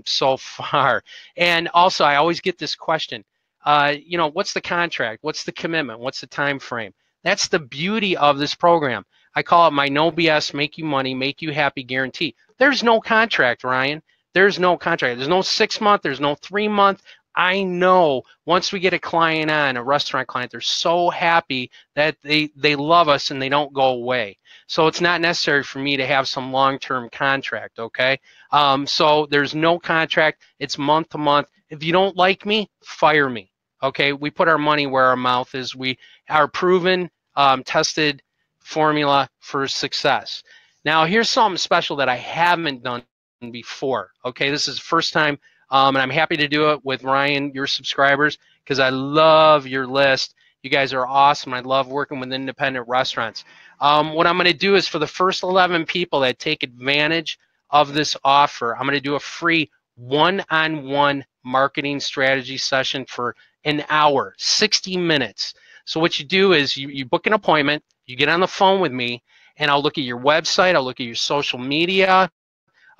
so far. And also, I always get this question, you know, what's the contract? What's the commitment? What's the time frame? That's the beauty of this program. I call it my no BS, make you money, make you happy guarantee. There's no contract, Ryan. There's no contract. There's no 6 month. There's no 3 month. I know once we get a client on, a restaurant client, they're so happy that they love us and they don't go away. So it's not necessary for me to have some long-term contract, okay? So there's no contract. It's month to month. If you don't like me, fire me, okay? We put our money where our mouth is. We are proven, tested formula for success. Now, here's something special that I haven't done before, okay? This is the first time. And I'm happy to do it with Ryan, your subscribers, because I love your list. You guys are awesome. I love working with independent restaurants. What I'm going to do is for the first 11 people that take advantage of this offer, I'm going to do a free one-on-one marketing strategy session for an hour, 60 minutes. So what you do is you book an appointment, you get on the phone with me, and I'll look at your website, I'll look at your social media.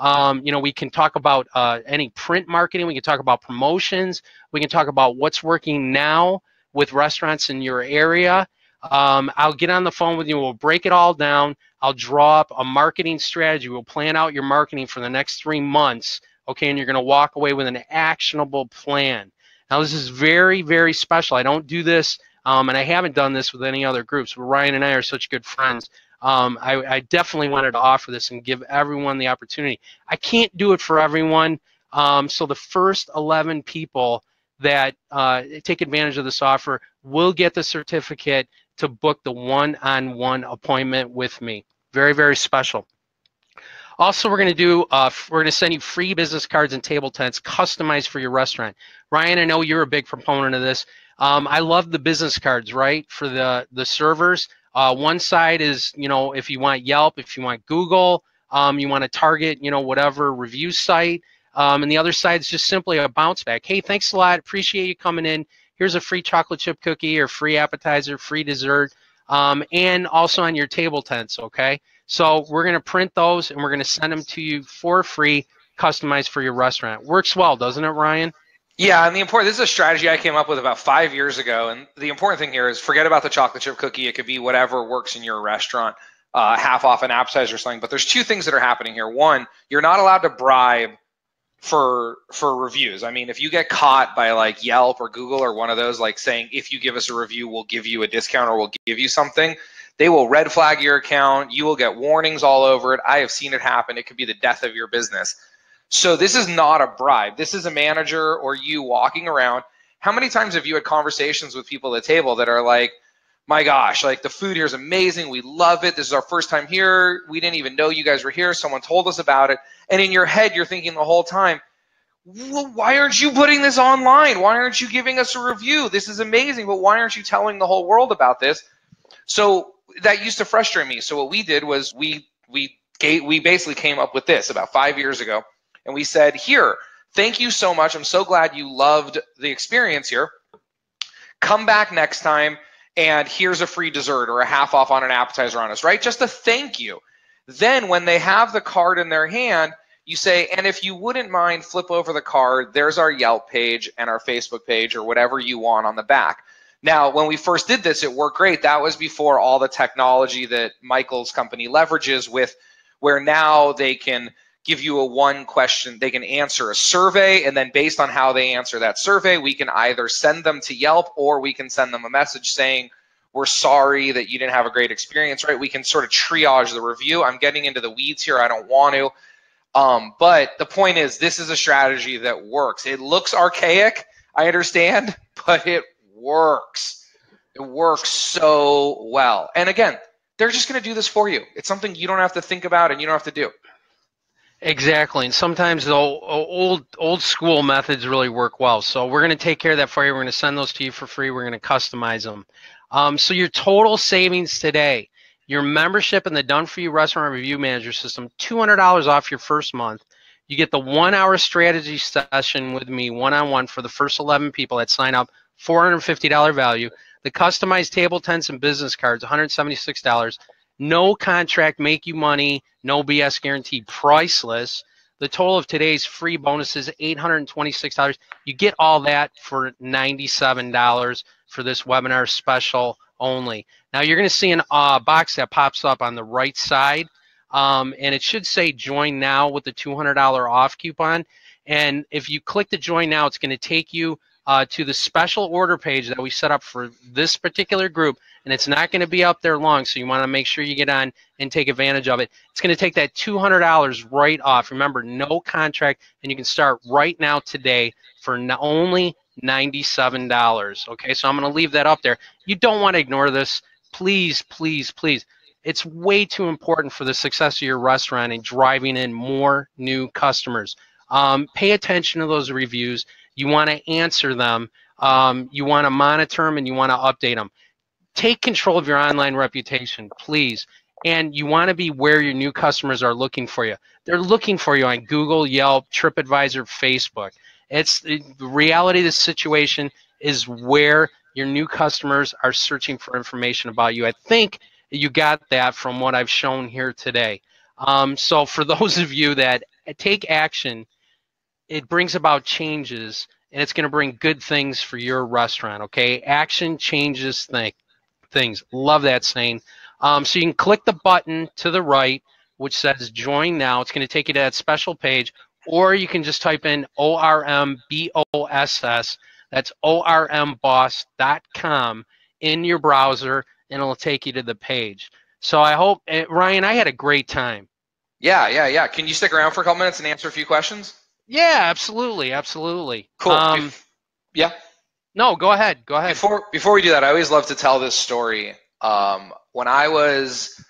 You know, we can talk about any print marketing. We can talk about promotions. We can talk about what's working now with restaurants in your area. I'll get on the phone with you. We'll break it all down. I'll draw up a marketing strategy. We'll plan out your marketing for the next 3 months. Okay, and you're going to walk away with an actionable plan. Now, this is very, very special. I don't do this, and I haven't done this with any other groups. But Ryan and I are such good friends. I definitely wanted to offer this and give everyone the opportunity. I can't do it for everyone. So the first 11 people that take advantage of this offer will get the certificate to book the one-on-one appointment with me. Very, very special. Also, we're going to send you free business cards and table tents customized for your restaurant. Ryan, I know you're a big proponent of this. I love the business cards, right, for the servers. One side is, you know, if you want Yelp, if you want Google, you want to target, you know, whatever review site. And the other side is just simply a bounce back. Hey, thanks a lot. Appreciate you coming in. Here's a free chocolate chip cookie or free appetizer, free dessert, and also on your table tents, okay? So we're going to print those and we're going to send them to you for free, customized for your restaurant. Works well, doesn't it, Ryan? Yeah, and this is a strategy I came up with about 5 years ago, and the important thing here is forget about the chocolate chip cookie. It could be whatever works in your restaurant, half off an appetizer or something. But there's two things that are happening here. One, you're not allowed to bribe for reviews. I mean, if you get caught by like Yelp or Google or one of those, like saying if you give us a review, we'll give you a discount or we'll give you something, they will red flag your account. You will get warnings all over it. I have seen it happen. It could be the death of your business. So this is not a bribe. This is a manager or you walking around. How many times have you had conversations with people at the table that are like, my gosh, like the food here is amazing. We love it. This is our first time here. We didn't even know you guys were here. Someone told us about it. And in your head, you're thinking the whole time, well, why aren't you putting this online? Why aren't you giving us a review? This is amazing, but why aren't you telling the whole world about this? So that used to frustrate me. So what we did was we basically came up with this about 5 years ago. And we said, here, thank you so much. I'm so glad you loved the experience here. Come back next time, and here's a free dessert or a half off on an appetizer on us, right? Just a thank you. Then when they have the card in their hand, you say, and if you wouldn't mind, flip over the card. There's our Yelp page and our Facebook page or whatever you want on the back. Now, when we first did this, it worked great. That was before all the technology that Michael's company leverages with, where now they can give you a one question, they can answer a survey, and then based on how they answer that survey, we can either send them to Yelp or we can send them a message saying, we're sorry that you didn't have a great experience, right? We can sort of triage the review. I'm getting into the weeds here, I don't want to. But the point is, this is a strategy that works. It looks archaic, I understand, but it works. It works so well. And again, they're just gonna do this for you. It's something you don't have to think about and you don't have to do. Exactly, and sometimes the old school methods really work well. So we're going to take care of that for you. We're going to send those to you for free. We're going to customize them. So your total savings today your membership in the Done For You Restaurant Review Manager System, $200 off your first month. You get the 1-hour strategy session with me one-on-one for the first 11 people that sign up, $450 value. The customized table tents and business cards, $176. No contract, make you money, no BS guarantee, priceless. The total of today's free bonuses, $826. You get all that for $97 for this webinar special only. Now you're going to see a box that pops up on the right side, and it should say join now with the $200 off coupon. And if you click the join now, it's going to take you to the special order page that we set up for this particular group, and it's not going to be up there long, so you want to make sure you get on and take advantage of it. It's going to take that $200 right off. Remember, no contract, and you can start right now today for only $97. Okay, so I'm going to leave that up there. You don't want to ignore this. Please, please, please. It's way too important for the success of your restaurant and driving in more new customers. Pay attention to those reviews. You want to answer them. You want to monitor them, and you want to update them. Take control of your online reputation, please. And you want to be where your new customers are looking for you. They're looking for you on Google, Yelp, TripAdvisor, Facebook. The reality of the situation is where your new customers are searching for information about you. I think you got that from what I've shown here today. So for those of you that take action, it brings about changes, and it's going to bring good things for your restaurant, okay? Action changes things. Love that saying. So you can click the button to the right, which says join now. It's going to take you to that special page, or you can just type in ORM BOSS, that's ormboss.com in your browser, and it'll take you to the page. So I hope, Ryan, I had a great time. Yeah. Can you stick around for a couple minutes and answer a few questions? Yeah, absolutely. Cool. Yeah. No, go ahead. Before we do that, I always love to tell this story. When I was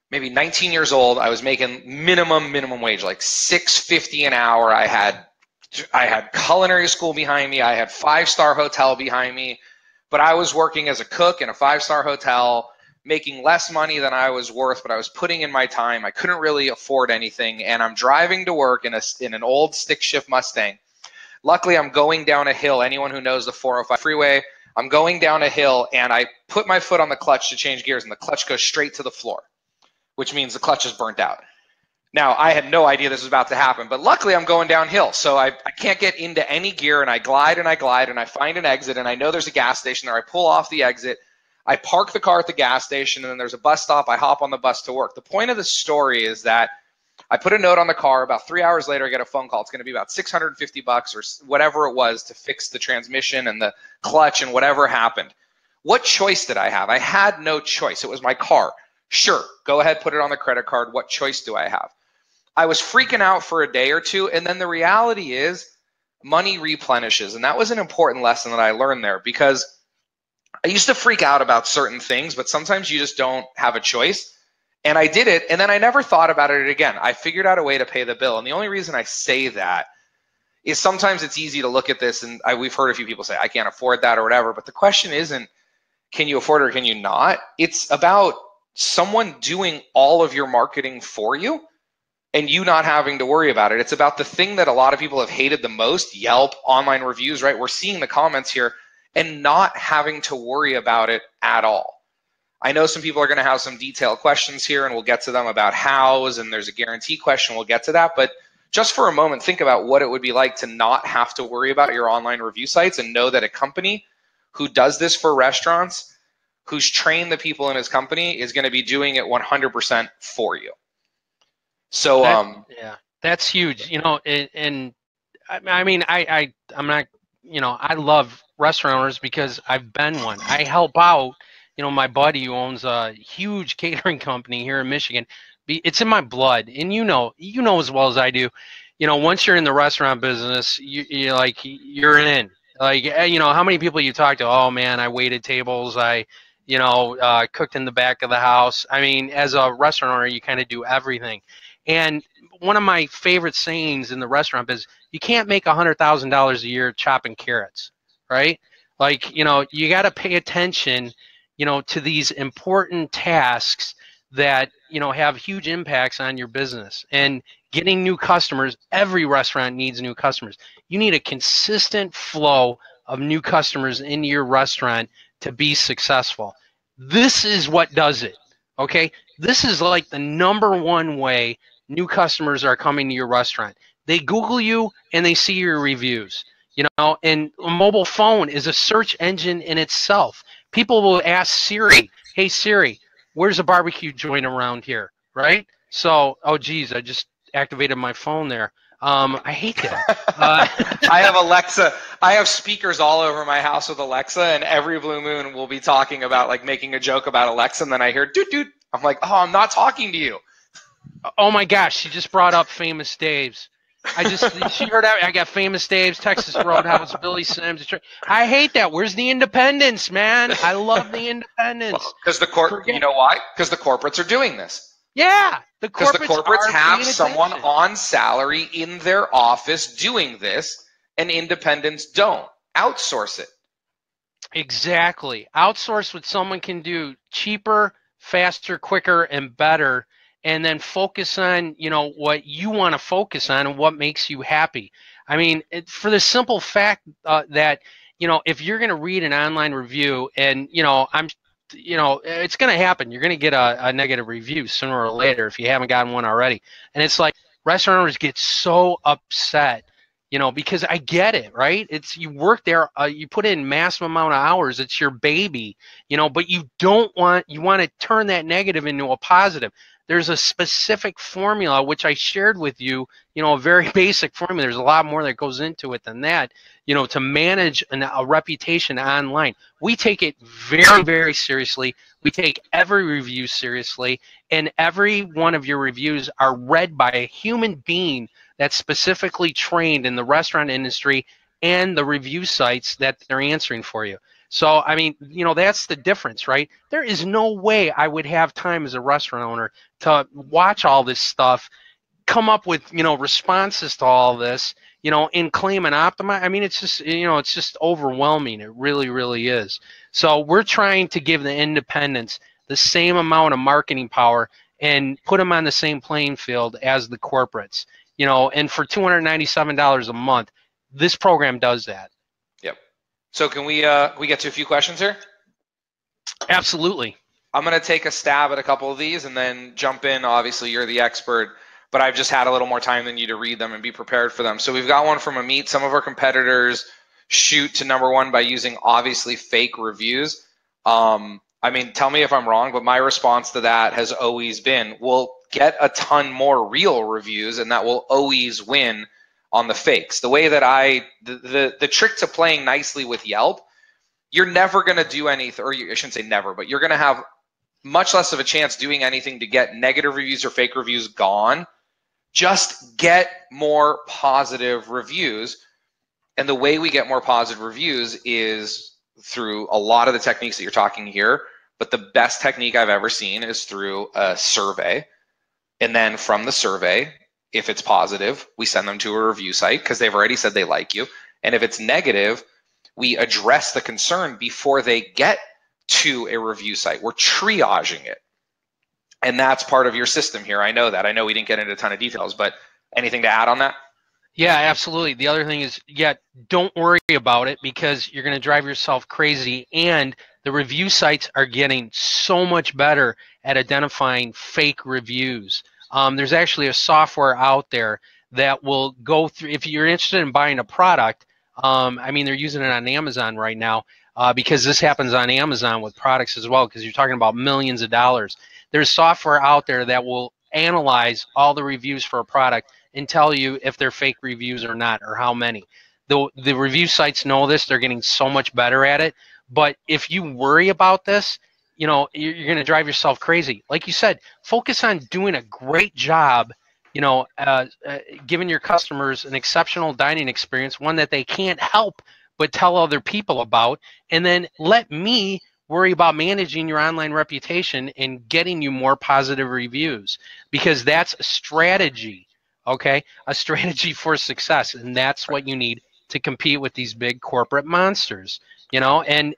maybe 19 years old, I was making minimum wage, like $6.50 an hour. I had culinary school behind me. I had 5-star hotel behind me, but I was working as a cook in a 5-star hotel, making less money than I was worth, but I was putting in my time. I couldn't really afford anything, and I'm driving to work in an old stick shift Mustang. Luckily, I'm going down a hill. Anyone who knows the 405 freeway, I'm going down a hill, and I put my foot on the clutch to change gears, and the clutch goes straight to the floor, which means the clutch is burnt out. Now, I had no idea this was about to happen, but luckily I'm going downhill, so I can't get into any gear, and I glide, and I find an exit, and I know there's a gas station there. I pull off the exit. I park the car at the gas station, and then there's a bus stop. I hop on the bus to work. The point of the story is that I put a note on the car. About 3 hours later, I get a phone call. It's going to be about $650 or whatever it was to fix the transmission and the clutch and whatever happened. What choice did I have? I had no choice. It was my car. Sure, go ahead, put it on the credit card. What choice do I have? I was freaking out for a day or two, and then the reality is money replenishes, and that was an important lesson that I learned there, because I used to freak out about certain things, but sometimes you just don't have a choice. And I did it, and then I never thought about it again. I figured out a way to pay the bill. And the only reason I say that is sometimes it's easy to look at this, and we've heard a few people say, I can't afford that or whatever. But the question isn't, can you afford it or can you not? It's about someone doing all of your marketing for you and you not having to worry about it. It's about the thing that a lot of people have hated the most, Yelp, online reviews, right? We're seeing the comments here, and not having to worry about it at all. I know some people are going to have some detailed questions here, and we'll get to them about hows, and there's a guarantee question. We'll get to that. But just for a moment, think about what it would be like to not have to worry about your online review sites and know that a company who does this for restaurants, who's trained the people in his company, is going to be doing it 100% for you. So, yeah, that's huge. You know, and I mean, I'm not, you know, I love restaurant owners because I've been one. I help out, you know, my buddy who owns a huge catering company here in Michigan. It's in my blood, and you know as well as I do. You know, once you're in the restaurant business, you're in. Like, you know, how many people you talk to? Oh man, I waited tables. I cooked in the back of the house. I mean, as a restaurant owner, you kind of do everything. And one of my favorite sayings in the restaurant is, you can't make $100,000 a year chopping carrots, right? Like, you know, you got to pay attention to these important tasks that, have huge impacts on your business. And getting new customers, every restaurant needs new customers. You need a consistent flow of new customers into your restaurant to be successful. This is what does it, okay? This is like the #1 way new customers are coming to your restaurant. They Google you and they see your reviews, and a mobile phone is a search engine in itself. People will ask Siri, hey Siri, where's a barbecue joint around here, right? So, oh geez, I just activated my phone there. I hate that. I have Alexa. I have speakers all over my house with Alexa, and every blue moon we'll be talking about, like, making a joke about Alexa, and then I hear doot doot. I'm like, oh, I'm not talking to you. Oh my gosh, she just brought up Famous Dave's. She heard I got Famous Dave's, Texas Roadhouse, Billy Sims. I hate that. Where's the independence, man? I love the independence. Because you know why? Because the corporates are doing this. Yeah, because the corporates have someone on salary in their office doing this, and independents don't. Outsource it. Exactly. Outsource what someone can do cheaper, faster, quicker, and better, and then focus on, what you want to focus on and what makes you happy. I mean, for the simple fact that, if you're going to read an online review and, it's going to happen. You're going to get a negative review sooner or later if you haven't gotten one already. And it's like restaurant owners get so upset, because I get it, right? You work there, you put in massive amount of hours. It's your baby, but you want to turn that negative into a positive. There's a specific formula, which I shared with you, a very basic formula. There's a lot more that goes into it than that, to manage a reputation online. We take it very, very seriously. We take every review seriously, and every one of your reviews are read by a human being that's specifically trained in the restaurant industry and the review sites that they're answering for you. So, I mean, that's the difference, right? There is no way I would have time as a restaurant owner to watch all this stuff, come up with, responses to all this, and claim and optimize. I mean, it's just, it's just overwhelming. It really, really is. So we're trying to give the independents the same amount of marketing power and put them on the same playing field as the corporates, and for $297 a month, this program does that. So can we get to a few questions here? Absolutely. I'm going to take a stab at a couple of these and then jump in. Obviously, you're the expert, but I've just had a little more time than you to read them and be prepared for them. So we've got one from Amit. Some of our competitors shoot to #1 by using obviously fake reviews. I mean, tell me if I'm wrong, but my response to that has always been, we'll get a ton more real reviews, and that will always win on the fakes. The way that the trick to playing nicely with Yelp, you're never going to do anything, or I shouldn't say never, but you're going to have much less of a chance doing anything to get negative reviews or fake reviews gone. Just get more positive reviews. And the way we get more positive reviews is through a lot of the techniques that you're talking here, but the best technique I've ever seen is through a survey. And then from the survey, if it's positive, we send them to a review site because they've already said they like you. And if it's negative, we address the concern before they get to a review site. We're triaging it. And that's part of your system here. I know that. I know we didn't get into a ton of details, but anything to add on that? Yeah, absolutely. The other thing is, don't worry about it because you're going to drive yourself crazy. And the review sites are getting so much better at identifying fake reviews. There's actually a software out there that will go through, if you're interested in buying a product, I mean, they're using it on Amazon right now because this happens on Amazon with products as well, because you're talking about millions of dollars. There's software out there that will analyze all the reviews for a product and tell you if they're fake reviews or not, or how many. The review sites know this. They're getting so much better at it. But if you worry about this, you're going to drive yourself crazy. Like you said, focus on doing a great job, giving your customers an exceptional dining experience, one that they can't help but tell other people about, and then let me worry about managing your online reputation and getting you more positive reviews, because that's a strategy, okay? A strategy for success, and that's what you need to compete with these big corporate monsters, and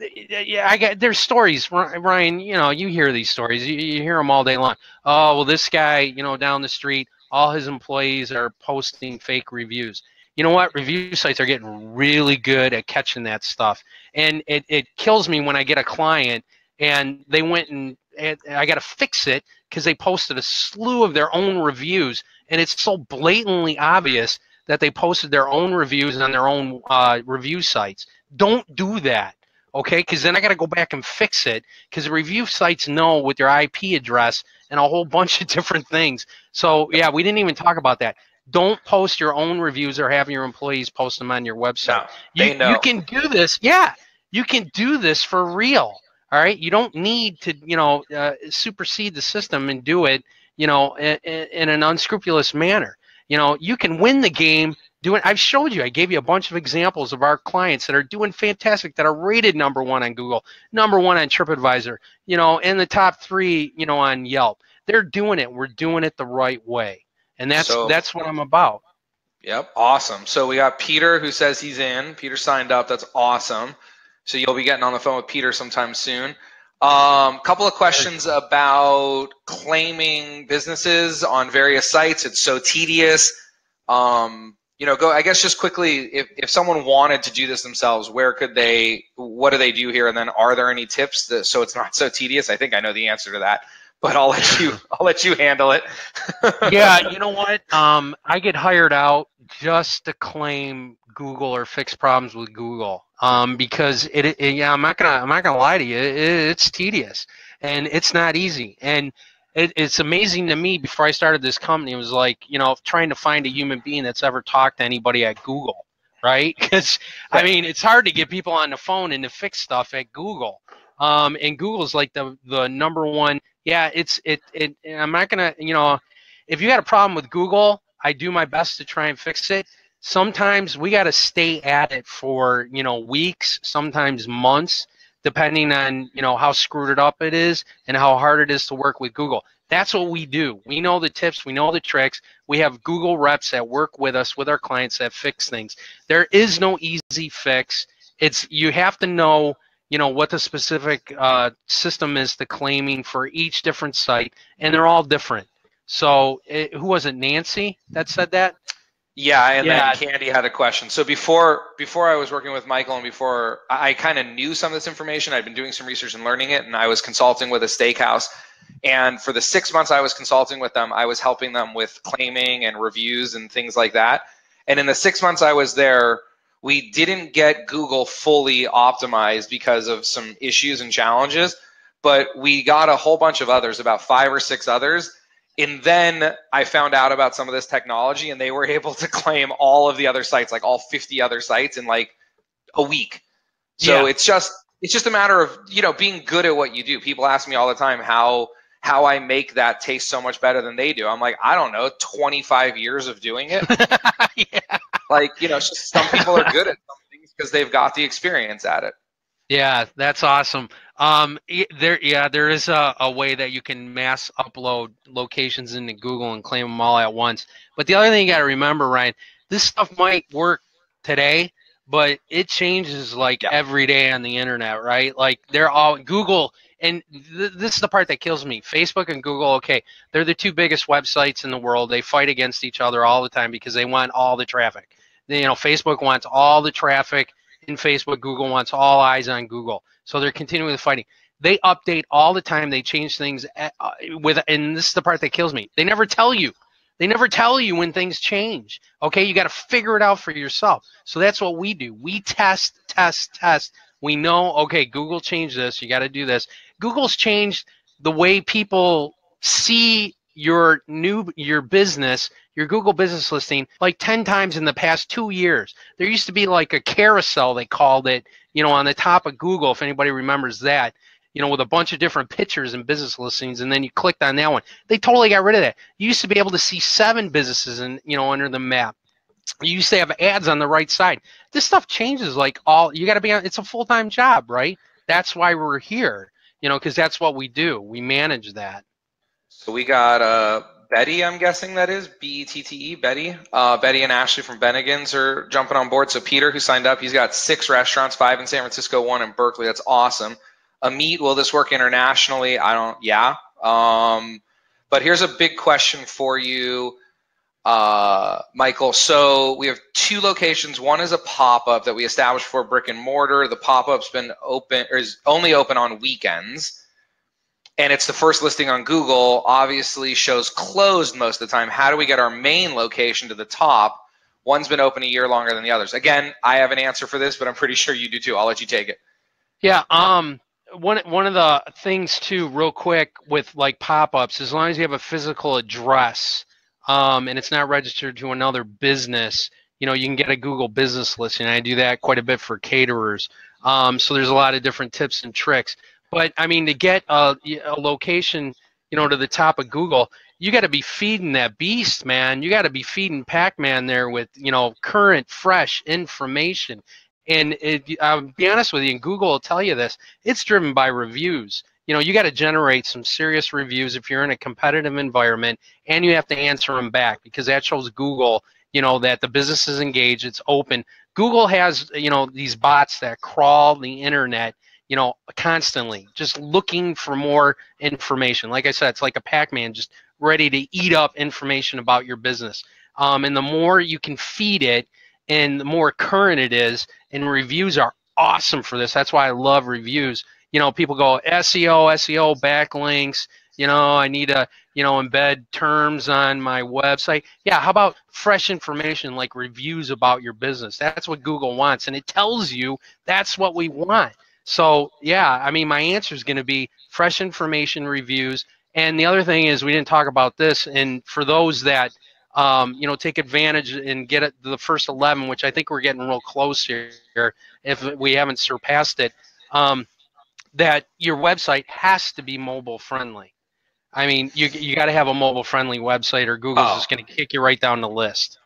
yeah, there's stories, Ryan. You know, you hear these stories. You hear them all day long. Oh, well, this guy, you know, down the street, all his employees are posting fake reviews. You know what? Review sites are getting really good at catching that stuff, and it kills me when I get a client and they went and I got to fix it because they posted a slew of their own reviews, and it's so blatantly obvious that they posted their own reviews on their own review sites. Don't do that. Okay, because then I got to go back and fix it because the review sites know with your IP address and a whole bunch of different things. So yeah, we didn't even talk about that. Don't post your own reviews or have your employees post them on your website. No, they know. You can do this. Yeah, you can do this for real. All right, you don't need to, you know, supersede the system and do it, you know, in an unscrupulous manner. You know, you can win the game. I've showed you. I gave you a bunch of examples of our clients that are doing fantastic, that are rated #1 on Google, #1 on TripAdvisor, you know, in the top 3, you know, on Yelp. They're doing it. We're doing it the right way, and that's what I'm about. Yep, awesome. So we got Peter who says he's in. Peter signed up. That's awesome. So you'll be getting on the phone with Peter sometime soon. Couple of questions about claiming businesses on various sites. It's so tedious. You know, I guess just quickly, if someone wanted to do this themselves, what do they do here? And then are there any tips so it's not so tedious? I think I know the answer to that, but I'll let you handle it. Yeah, you know what? I get hired out just to claim Google or fix problems with Google. Because yeah, I'm not gonna lie to you. It's tedious and it's not easy. And it's amazing to me. Before I started this company, it was like, you know, trying to find a human being that's ever talked to anybody at Google, right? Because I mean, it's hard to get people on the phone and to fix stuff at Google. And Google's like the #1. Yeah, I'm not gonna, you know, if you got a problem with Google, I do my best to try and fix it. Sometimes we got to stay at it for, you know, weeks, sometimes months, depending on, you know, how screwed it up it is and how hard it is to work with Google. That's what we do. We know the tips, we know the tricks. We have Google reps that work with us, with our clients, that fix things. There is no easy fix. You have to know, you know, what the specific system is to claiming for each different site, and they're all different. So who was it, Nancy, that said that? Yeah, and then Candy had a question. So before I was working with Michael, and before I kind of knew some of this information, I'd been doing some research and learning it, and I was consulting with a steakhouse. And for the 6 months I was consulting with them, I was helping them with claiming and reviews and things like that. And in the 6 months I was there, we didn't get Google fully optimized because of some issues and challenges, but we got a whole bunch of others, about 5 or 6 others. And then I found out about some of this technology, and they were able to claim all of the other sites, like all 50 other sites, in like a week. So yeah, it's just a matter of, you know, being good at what you do. People ask me all the time how I make that taste so much better than they do. I'm like, I don't know, 25 years of doing it. Yeah. Like, you know, it's just some people are good at some things because they've got the experience at it. Yeah, that's awesome. There is a way that you can mass upload locations into Google and claim them all at once. But the other thing you got to remember, Ryan, this stuff might work today, but it changes like every day on the internet, right? Like they're all Google, and this is the part that kills me. Facebook and Google, okay, they're the 2 biggest websites in the world. They fight against each other all the time because they want all the traffic. You know, Facebook wants all the traffic in Facebook. Google wants all eyes on Google. So they're continuing the fighting. They update all the time. They change things and this is the part that kills me. They never tell you. They never tell you when things change. Okay, you got to figure it out for yourself. So that's what we do. We test. We know, okay, Google changed this. You got to do this. Google's changed the way people see your business, your Google business listing, like 10 times in the past 2 years. There used to be like a carousel, they called it, you know, on the top of Google, if anybody remembers that, you know, with a bunch of different pictures and business listings, and then you clicked on that one. They totally got rid of that. You used to be able to see 7 businesses under the map. You used to have ads on the right side. This stuff changes like you got to be on, it's a full-time job, right? That's why we're here, you know, because that's what we do. We manage that. So we got Betty, I'm guessing that is Bette, Betty. Betty and Ashley from Bennigan's are jumping on board. So Peter, who signed up, he's got 6 restaurants, 5 in San Francisco, 1 in Berkeley. That's awesome. Amit, will this work internationally? Yeah. But here's a big question for you, Michael. So we have 2 locations. One is a pop-up that we established for brick and mortar. The pop-up's been open, or is only open on weekends. And it's the first listing on Google, obviously shows closed most of the time. How do we get our main location to the top? One's been open a year longer than the others. Again, I have an answer for this, but I'm pretty sure you do too. I'll let you take it. Yeah, one of the things too, real quick, with like pop-ups, as long as you have a physical address, and it's not registered to another business, you know, you can get a Google business listing. I do that quite a bit for caterers. So there's a lot of different tips and tricks. But I mean, to get a location, you know, to the top of Google, you got to be feeding that beast, man. You got to be feeding Pac-Man there with, you know, current, fresh information. And I'll be honest with you, and Google will tell you this, it's driven by reviews. You know, you got to generate some serious reviews if you're in a competitive environment, and you have to answer them back, because that shows Google, you know, that the business is engaged, it's open. Google has, you know, these bots that crawl the internet, you know, constantly, just looking for more information. Like I said, it's like a Pac-Man just ready to eat up information about your business. And the more you can feed it, and the more current it is, and reviews are awesome for this. That's why I love reviews. You know, people go SEO, backlinks, you know, I need to, you know, embed terms on my website. Yeah, how about fresh information like reviews about your business? That's what Google wants, and it tells you that's what we want. So, yeah, I mean, my answer is going to be fresh information, reviews. And the other thing is, we didn't talk about this, and for those that, you know, take advantage and get it the first 11, which I think we're getting real close here, if we haven't surpassed it, that your website has to be mobile friendly. I mean, you got to have a mobile friendly website, or Google's just going to kick you right down the list.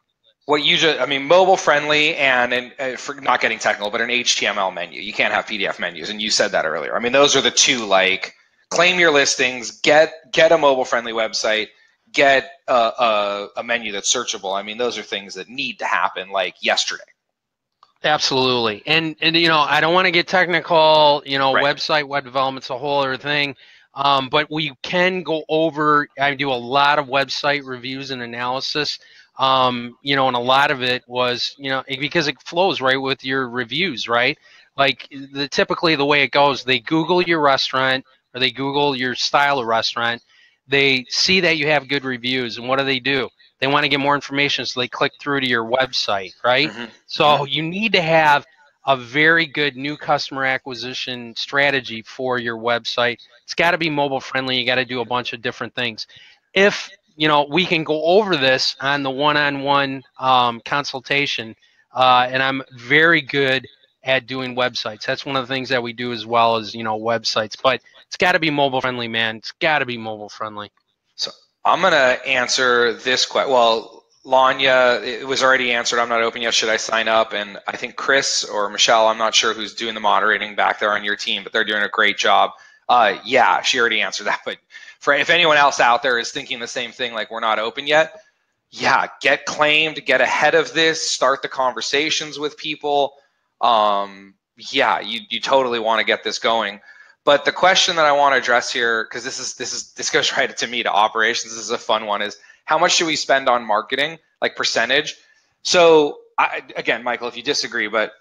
What you just, I mean, mobile friendly and for not getting technical, but an HTML menu. You can't have PDF menus, and you said that earlier. I mean, those are the 2, like, claim your listings, get a mobile friendly website, get a menu that's searchable. I mean, those are things that need to happen like yesterday. Absolutely. And you know, I don't want to get technical, you know, Right. website, web development's a whole other thing. But we can go over, I do a lot of website reviews and analysis, you know, and a lot of it was, you know, because it flows right with your reviews, right? Like typically the way it goes, they Google your restaurant, or they Google your style of restaurant. They see that you have good reviews, and what do? They want to get more information, so they click through to your website, right? Mm-hmm. So you need to have a very good new customer acquisition strategy for your website. It's got to be mobile friendly. You got to do a bunch of different things. If, you know, we can go over this on the one-on-one consultation, and I'm very good at doing websites. That's one of the things that we do, as well as, you know, websites. But it's got to be mobile friendly, man. It's got to be mobile friendly. So I'm going to answer this question. Well, Lanya, it was already answered. I'm not open yet. Should I sign up? And I think Chris or Michelle, I'm not sure who's doing the moderating back there on your team, but they're doing a great job. Yeah, she already answered that. But if anyone else out there is thinking the same thing, like we're not open yet, yeah, get claimed, get ahead of this, start the conversations with people. Yeah, you totally want to get this going. But the question that I want to address here, because this goes right to me, to operations, this is a fun one, is how much should we spend on marketing, like percentage? So again, Michael, if you disagree, but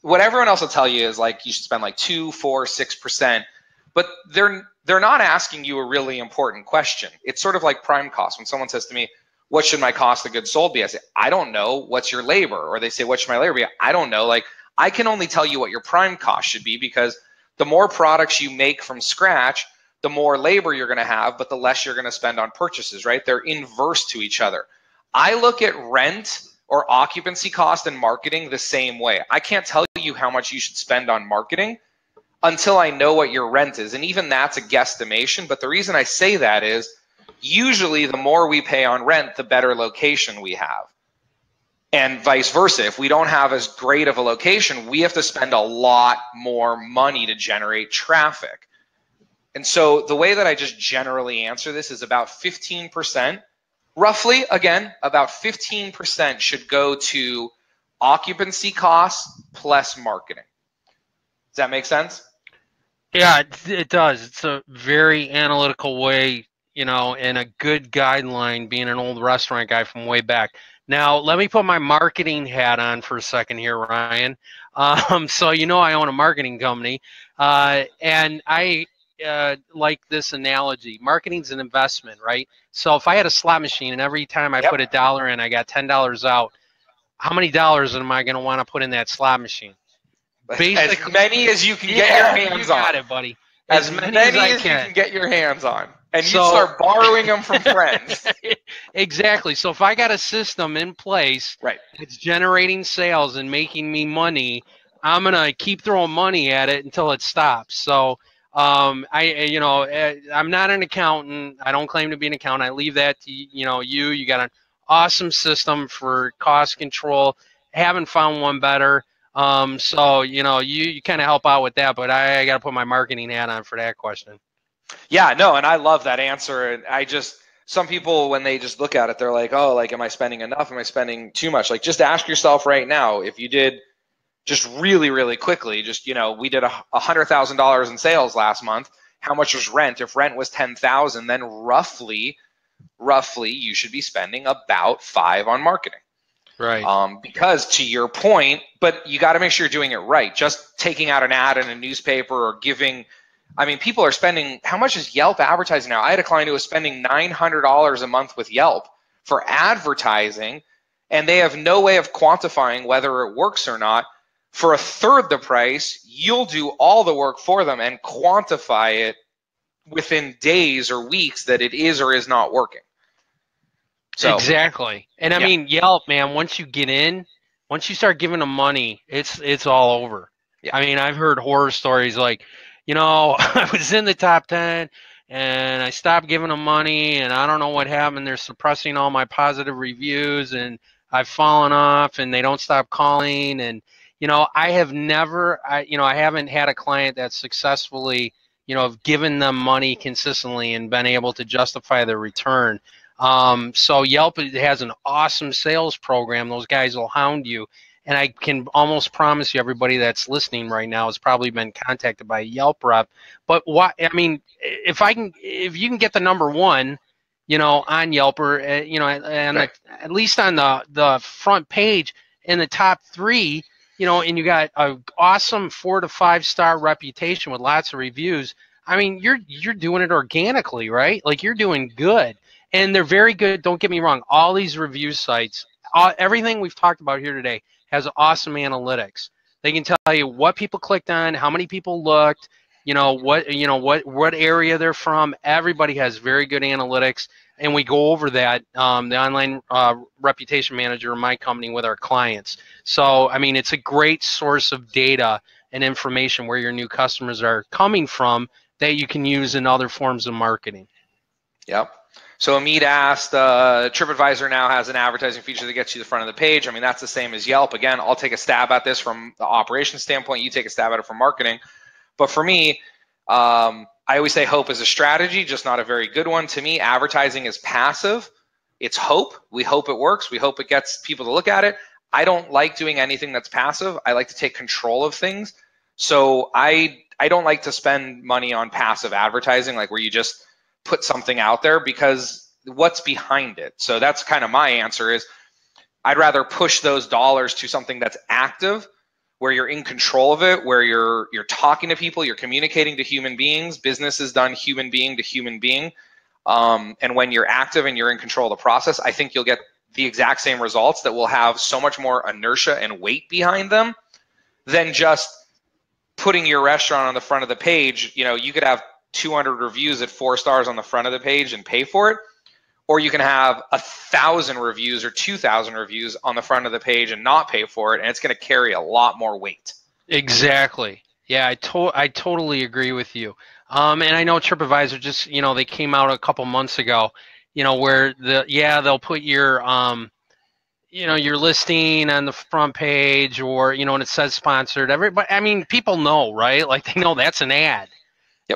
what everyone else will tell you is like you should spend like 2, 4, 6%, but they're not asking you a really important question. It's sort of like prime cost. When someone says to me, what should my cost of goods sold be? I say, I don't know. What's your labor? Or they say, what should my labor be? I don't know. Like, I can only tell you what your prime cost should be, because the more products you make from scratch, the more labor you're going to have, but the less you're going to spend on purchases, right? They're inverse to each other. I look at rent or occupancy cost and marketing the same way. I can't tell you how much you should spend on marketing until I know what your rent is. And even that's a guesstimation. But the reason I say that is usually the more we pay on rent, the better location we have. And vice versa. If we don't have as great of a location, we have to spend a lot more money to generate traffic. And so the way that I just generally answer this is about 15%, roughly, again, about 15% should go to occupancy costs plus marketing. Does that make sense? Yeah, it does. It's a very analytical way, you know, and a good guideline being an old restaurant guy from way back. Now, let me put my marketing hat on for a second here, Ryan. So, you know, I own a marketing company, and I like this analogy. Marketing's an investment, right? So if I had a slot machine and every time I put a dollar in, I got $10 out, how many dollars am I going to want to put in that slot machine? As many as you can get your hands on. You got it, buddy. As many as you can get your hands on. And you start borrowing them from friends. Exactly. So if I got a system in place that's generating sales and making me money, I'm going to keep throwing money at it until it stops. So I'm not an accountant. I don't claim to be an accountant. I leave that to, you got an awesome system for cost control. Haven't found one better. So, you kind of help out with that, but I got to put my marketing hat on for that question. Yeah, no, and I love that answer. And some people, when they just look at it, they're like, oh, like, am I spending enough? Am I spending too much? Like, just ask yourself right now, if you did just really, really quickly, just, we did $100,000 in sales last month. How much was rent? If rent was $10,000, then roughly you should be spending about $5 on marketing. Right. Because to your point, but you got to make sure you're doing it right. Just taking out an ad in a newspaper or giving, people are spending, how much is Yelp advertising now? I had a client who was spending $900 a month with Yelp for advertising, and they have no way of quantifying whether it works or not. For a third the price, you'll do all the work for them and quantify it within days or weeks that it is or is not working. So, exactly. And I mean, Yelp, man, once you start giving them money, it's all over. Yeah. I mean, I've heard horror stories like, I was in the top 10 and I stopped giving them money and I don't know what happened. They're suppressing all my positive reviews and I've fallen off and they don't stop calling. And, I haven't had a client that successfully, given them money consistently and been able to justify their return. So Yelp has an awesome sales program. Those guys will hound you. And I can almost promise you everybody that's listening right now has probably been contacted by a Yelp rep. But if you can get the number one, on Yelp or, at least on the front page in the top 3, and you got an awesome 4 to 5 star reputation with lots of reviews. I mean, you're doing it organically, right? Like you're doing good. And they're very good. Don't get me wrong. All these review sites, everything we've talked about here today has awesome analytics. They can tell you what people clicked on, how many people looked, what area they're from. Everybody has very good analytics, and we go over that, the online reputation manager in my company with our clients. So, I mean, it's a great source of data and information where your new customers are coming from that you can use in other forms of marketing. Yep. So Amit asked, TripAdvisor now has an advertising feature that gets you to the front of the page. I mean, that's the same as Yelp. Again, I'll take a stab at this from the operations standpoint. You take a stab at it from marketing. But for me, I always say hope is a strategy, just not a very good one. To me, advertising is passive. It's hope. We hope it works. We hope it gets people to look at it. I don't like doing anything that's passive. I like to take control of things. So I don't like to spend money on passive advertising, like where you just put something out there, because what's behind it? So that's kind of my answer is I'd rather push those dollars to something that's active, where you're in control of it, where you're talking to people, you're communicating to human beings. Business is done human being to human being. And when you're active and you're in control of the process, I think you'll get the exact same results that will have so much more inertia and weight behind them than just putting your restaurant on the front of the page. You could have 200 reviews at 4 stars on the front of the page and pay for it, or you can have 1,000 reviews or 2,000 reviews on the front of the page and not pay for it, and it's going to carry a lot more weight. Exactly. Yeah, I totally agree with you. And I know TripAdvisor just, they came out a couple months ago, where they'll put your your listing on the front page, or and it says sponsored. Everybody, I mean, people know, right? Like they know that's an ad.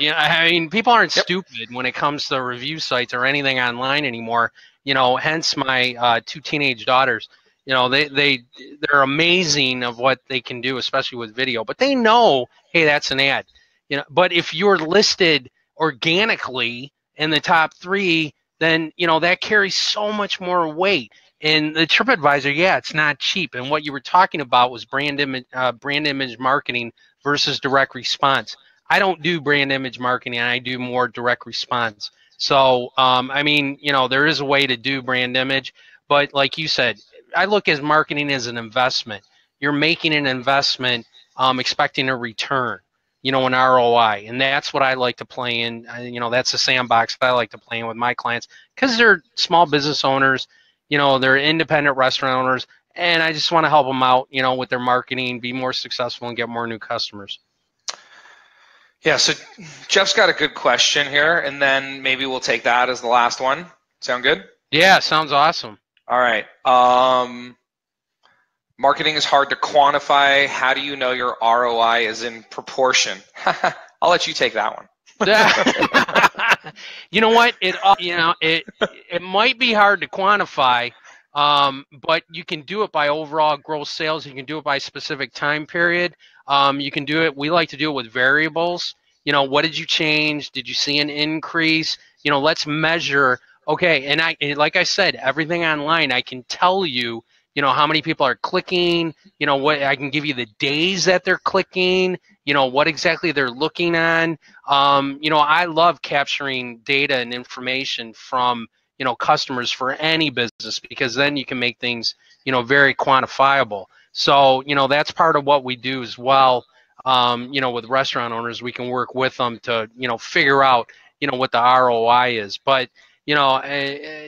Yep. You know, I mean, people aren't Yep. stupid when it comes to review sites or anything online anymore. You know, hence my 2 teenage daughters. You know, they're amazing of what they can do, especially with video. But they know, hey, that's an ad. You know, but if you're listed organically in the top 3, then you know that carries so much more weight. And the TripAdvisor, yeah, it's not cheap. And what you were talking about was brand image marketing versus direct response. I don't do brand image marketing. I do more direct response. So, I mean, you know, there is a way to do brand image, but like you said, I look at marketing as an investment. You're making an investment, expecting a return, you know, an ROI, and that's what I like to play in. You know, that's the sandbox that I like to play in with my clients because they're small business owners, you know, they're independent restaurant owners, and I just want to help them out, you know, with their marketing, be more successful, and get more new customers. Yeah, so Jeff's got a good question here, and then maybe we'll take that as the last one. Sound good? Yeah, sounds awesome. All right. Marketing is hard to quantify. How do you know your ROI is in proportion? I'll let you take that one. You know what? It might be hard to quantify, but you can do it by overall gross sales. You can do it by specific time period. You can do it. We like to do it with variables. You know, what did you change? Did you see an increase? You know, let's measure. Okay, and like I said, everything online, I can tell you. You know how many people are clicking. You know what? I can give you the days that they're clicking. You know what exactly they're looking on. You know, I love capturing data and information from, you know, customers for any business because then you can make things, you know, very quantifiable. So, you know, that's part of what we do as well. You know, with restaurant owners, we can work with them to, you know, figure out, you know, what the ROI is. But, you know,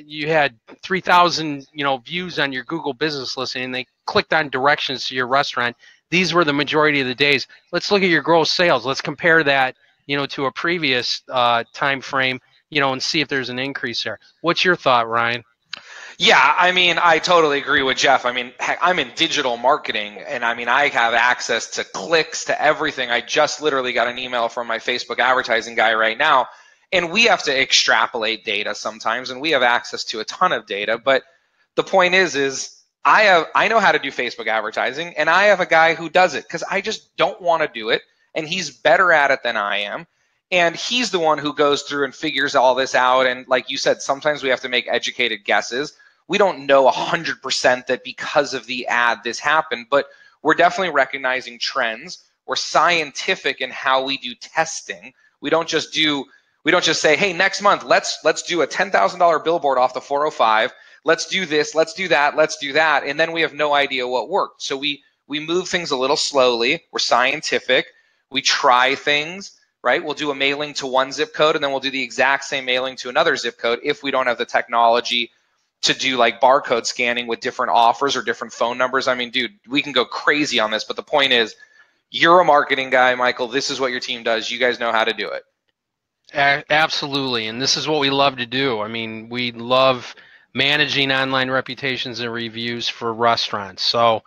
you had 3,000, you know, views on your Google business listing and they clicked on directions to your restaurant. These were the majority of the days. Let's look at your gross sales. Let's compare that, you know, to a previous time frame, you know, and see if there's an increase there. What's your thought, Ryan? Yeah, I mean, I totally agree with Jeff. I mean, heck, I'm in digital marketing, and I mean, I have access to clicks, to everything. I just literally got an email from my Facebook advertising guy right now, and we have to extrapolate data sometimes, and we have access to a ton of data. But the point is I know how to do Facebook advertising, and I have a guy who does it because I just don't want to do it, and he's better at it than I am. And he's the one who goes through and figures all this out. And like you said, sometimes we have to make educated guesses. We don't know 100% that because of the ad this happened, but we're definitely recognizing trends. We're scientific in how we do testing. We don't just say, hey, next month let's do a $10,000 billboard off the 405. Let's do this, let's do that, let's do that, and then we have no idea what worked. So we move things a little slowly. We're scientific. We try things, right? We'll do a mailing to one zip code, and then we'll do the exact same mailing to another zip code if we don't have the technology to do like barcode scanning with different offers or different phone numbers. I mean, dude, we can go crazy on this, but the point is, you're a marketing guy, Michael. This is what your team does. You guys know how to do it. Absolutely, and this is what we love to do. I mean, we love managing online reputations and reviews for restaurants. So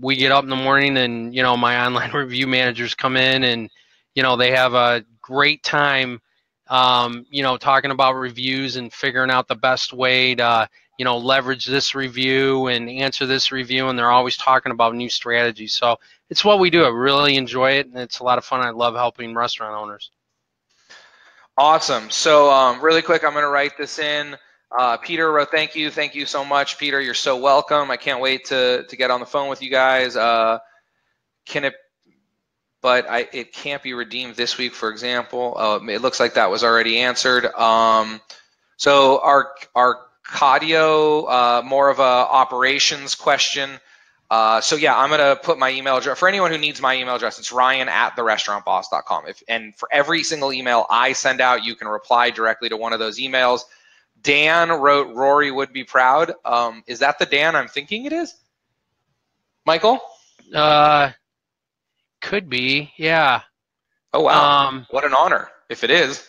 we get up in the morning and, you know, my online review managers come in and, you know, they have a great time, you know, talking about reviews and figuring out the best way to, you know, leverage this review and answer this review. And they're always talking about new strategies. So it's what we do. I really enjoy it, and it's a lot of fun. I love helping restaurant owners. Awesome. So really quick, I'm going to write this in. Peter wrote, thank you so much, Peter. You're so welcome. I can't wait to get on the phone with you guys. It can't be redeemed this week, for example. It looks like that was already answered. So our cardio, more of a operations question. So yeah, I'm gonna put my email address for anyone who needs my email address. It's ryan@therestaurantboss.com. And for every single email I send out, you can reply directly to one of those emails. Dan wrote, Rory would be proud. Is that the Dan I'm thinking it is? Michael? Could be, yeah. Oh wow! What an honor if it is.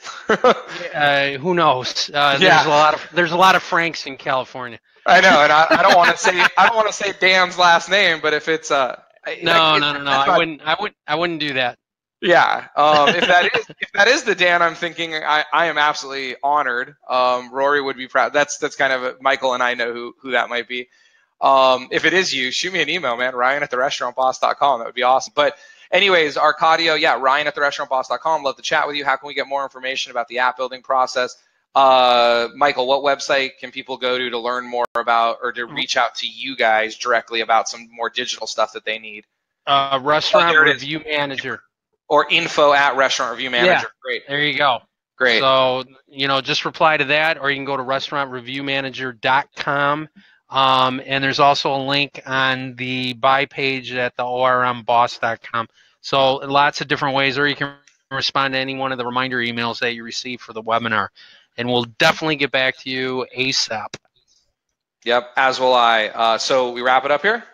Who knows? Yeah. There's a lot of Franks in California. I know, and I don't want to say Dan's last name, but if it's No. I wouldn't do that. Yeah, if that is the Dan I'm thinking, I am absolutely honored. Rory would be proud. That's kind of Michael and I know who that might be. If it is you, shoot me an email, man. Ryan@therestaurantboss.com. That would be awesome. But anyways, Arcadio, yeah, Ryan@therestaurantboss.com. Love to chat with you. How can we get more information about the app building process? Michael, what website can people go to learn more about or to reach out to you guys directly about some more digital stuff that they need? Restaurant Review Manager. Or info@Restaurant Review Manager. Yeah, great. There you go. Great. So, just reply to that, or you can go to restaurantreviewmanager.com. And there's also a link on the buy page at the ormboss.com. So lots of different ways, or you can respond to any one of the reminder emails that you receive for the webinar. And we'll definitely get back to you ASAP. Yep, as will I. So we wrap it up here?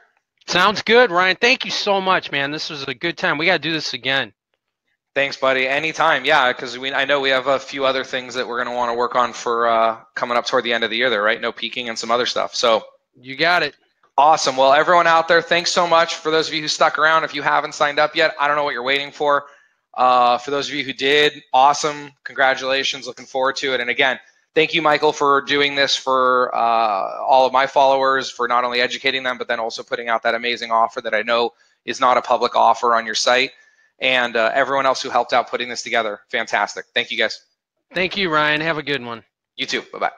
Sounds good, Ryan. Thank you so much, man. This was a good time. We got to do this again. Thanks, buddy. Anytime, yeah, because I know we have a few other things that we're going to want to work on for coming up toward the end of the year there, right? No peaking and some other stuff. So you got it. Awesome. Well, everyone out there, thanks so much. For those of you who stuck around, if you haven't signed up yet, I don't know what you're waiting for. For those of you who did, awesome. Congratulations. Looking forward to it. And again, thank you, Michael, for doing this for all of my followers, for not only educating them, but then also putting out that amazing offer that I know is not a public offer on your site. And everyone else who helped out putting this together. Fantastic. Thank you, guys. Thank you, Ryan. Have a good one. You too. Bye-bye.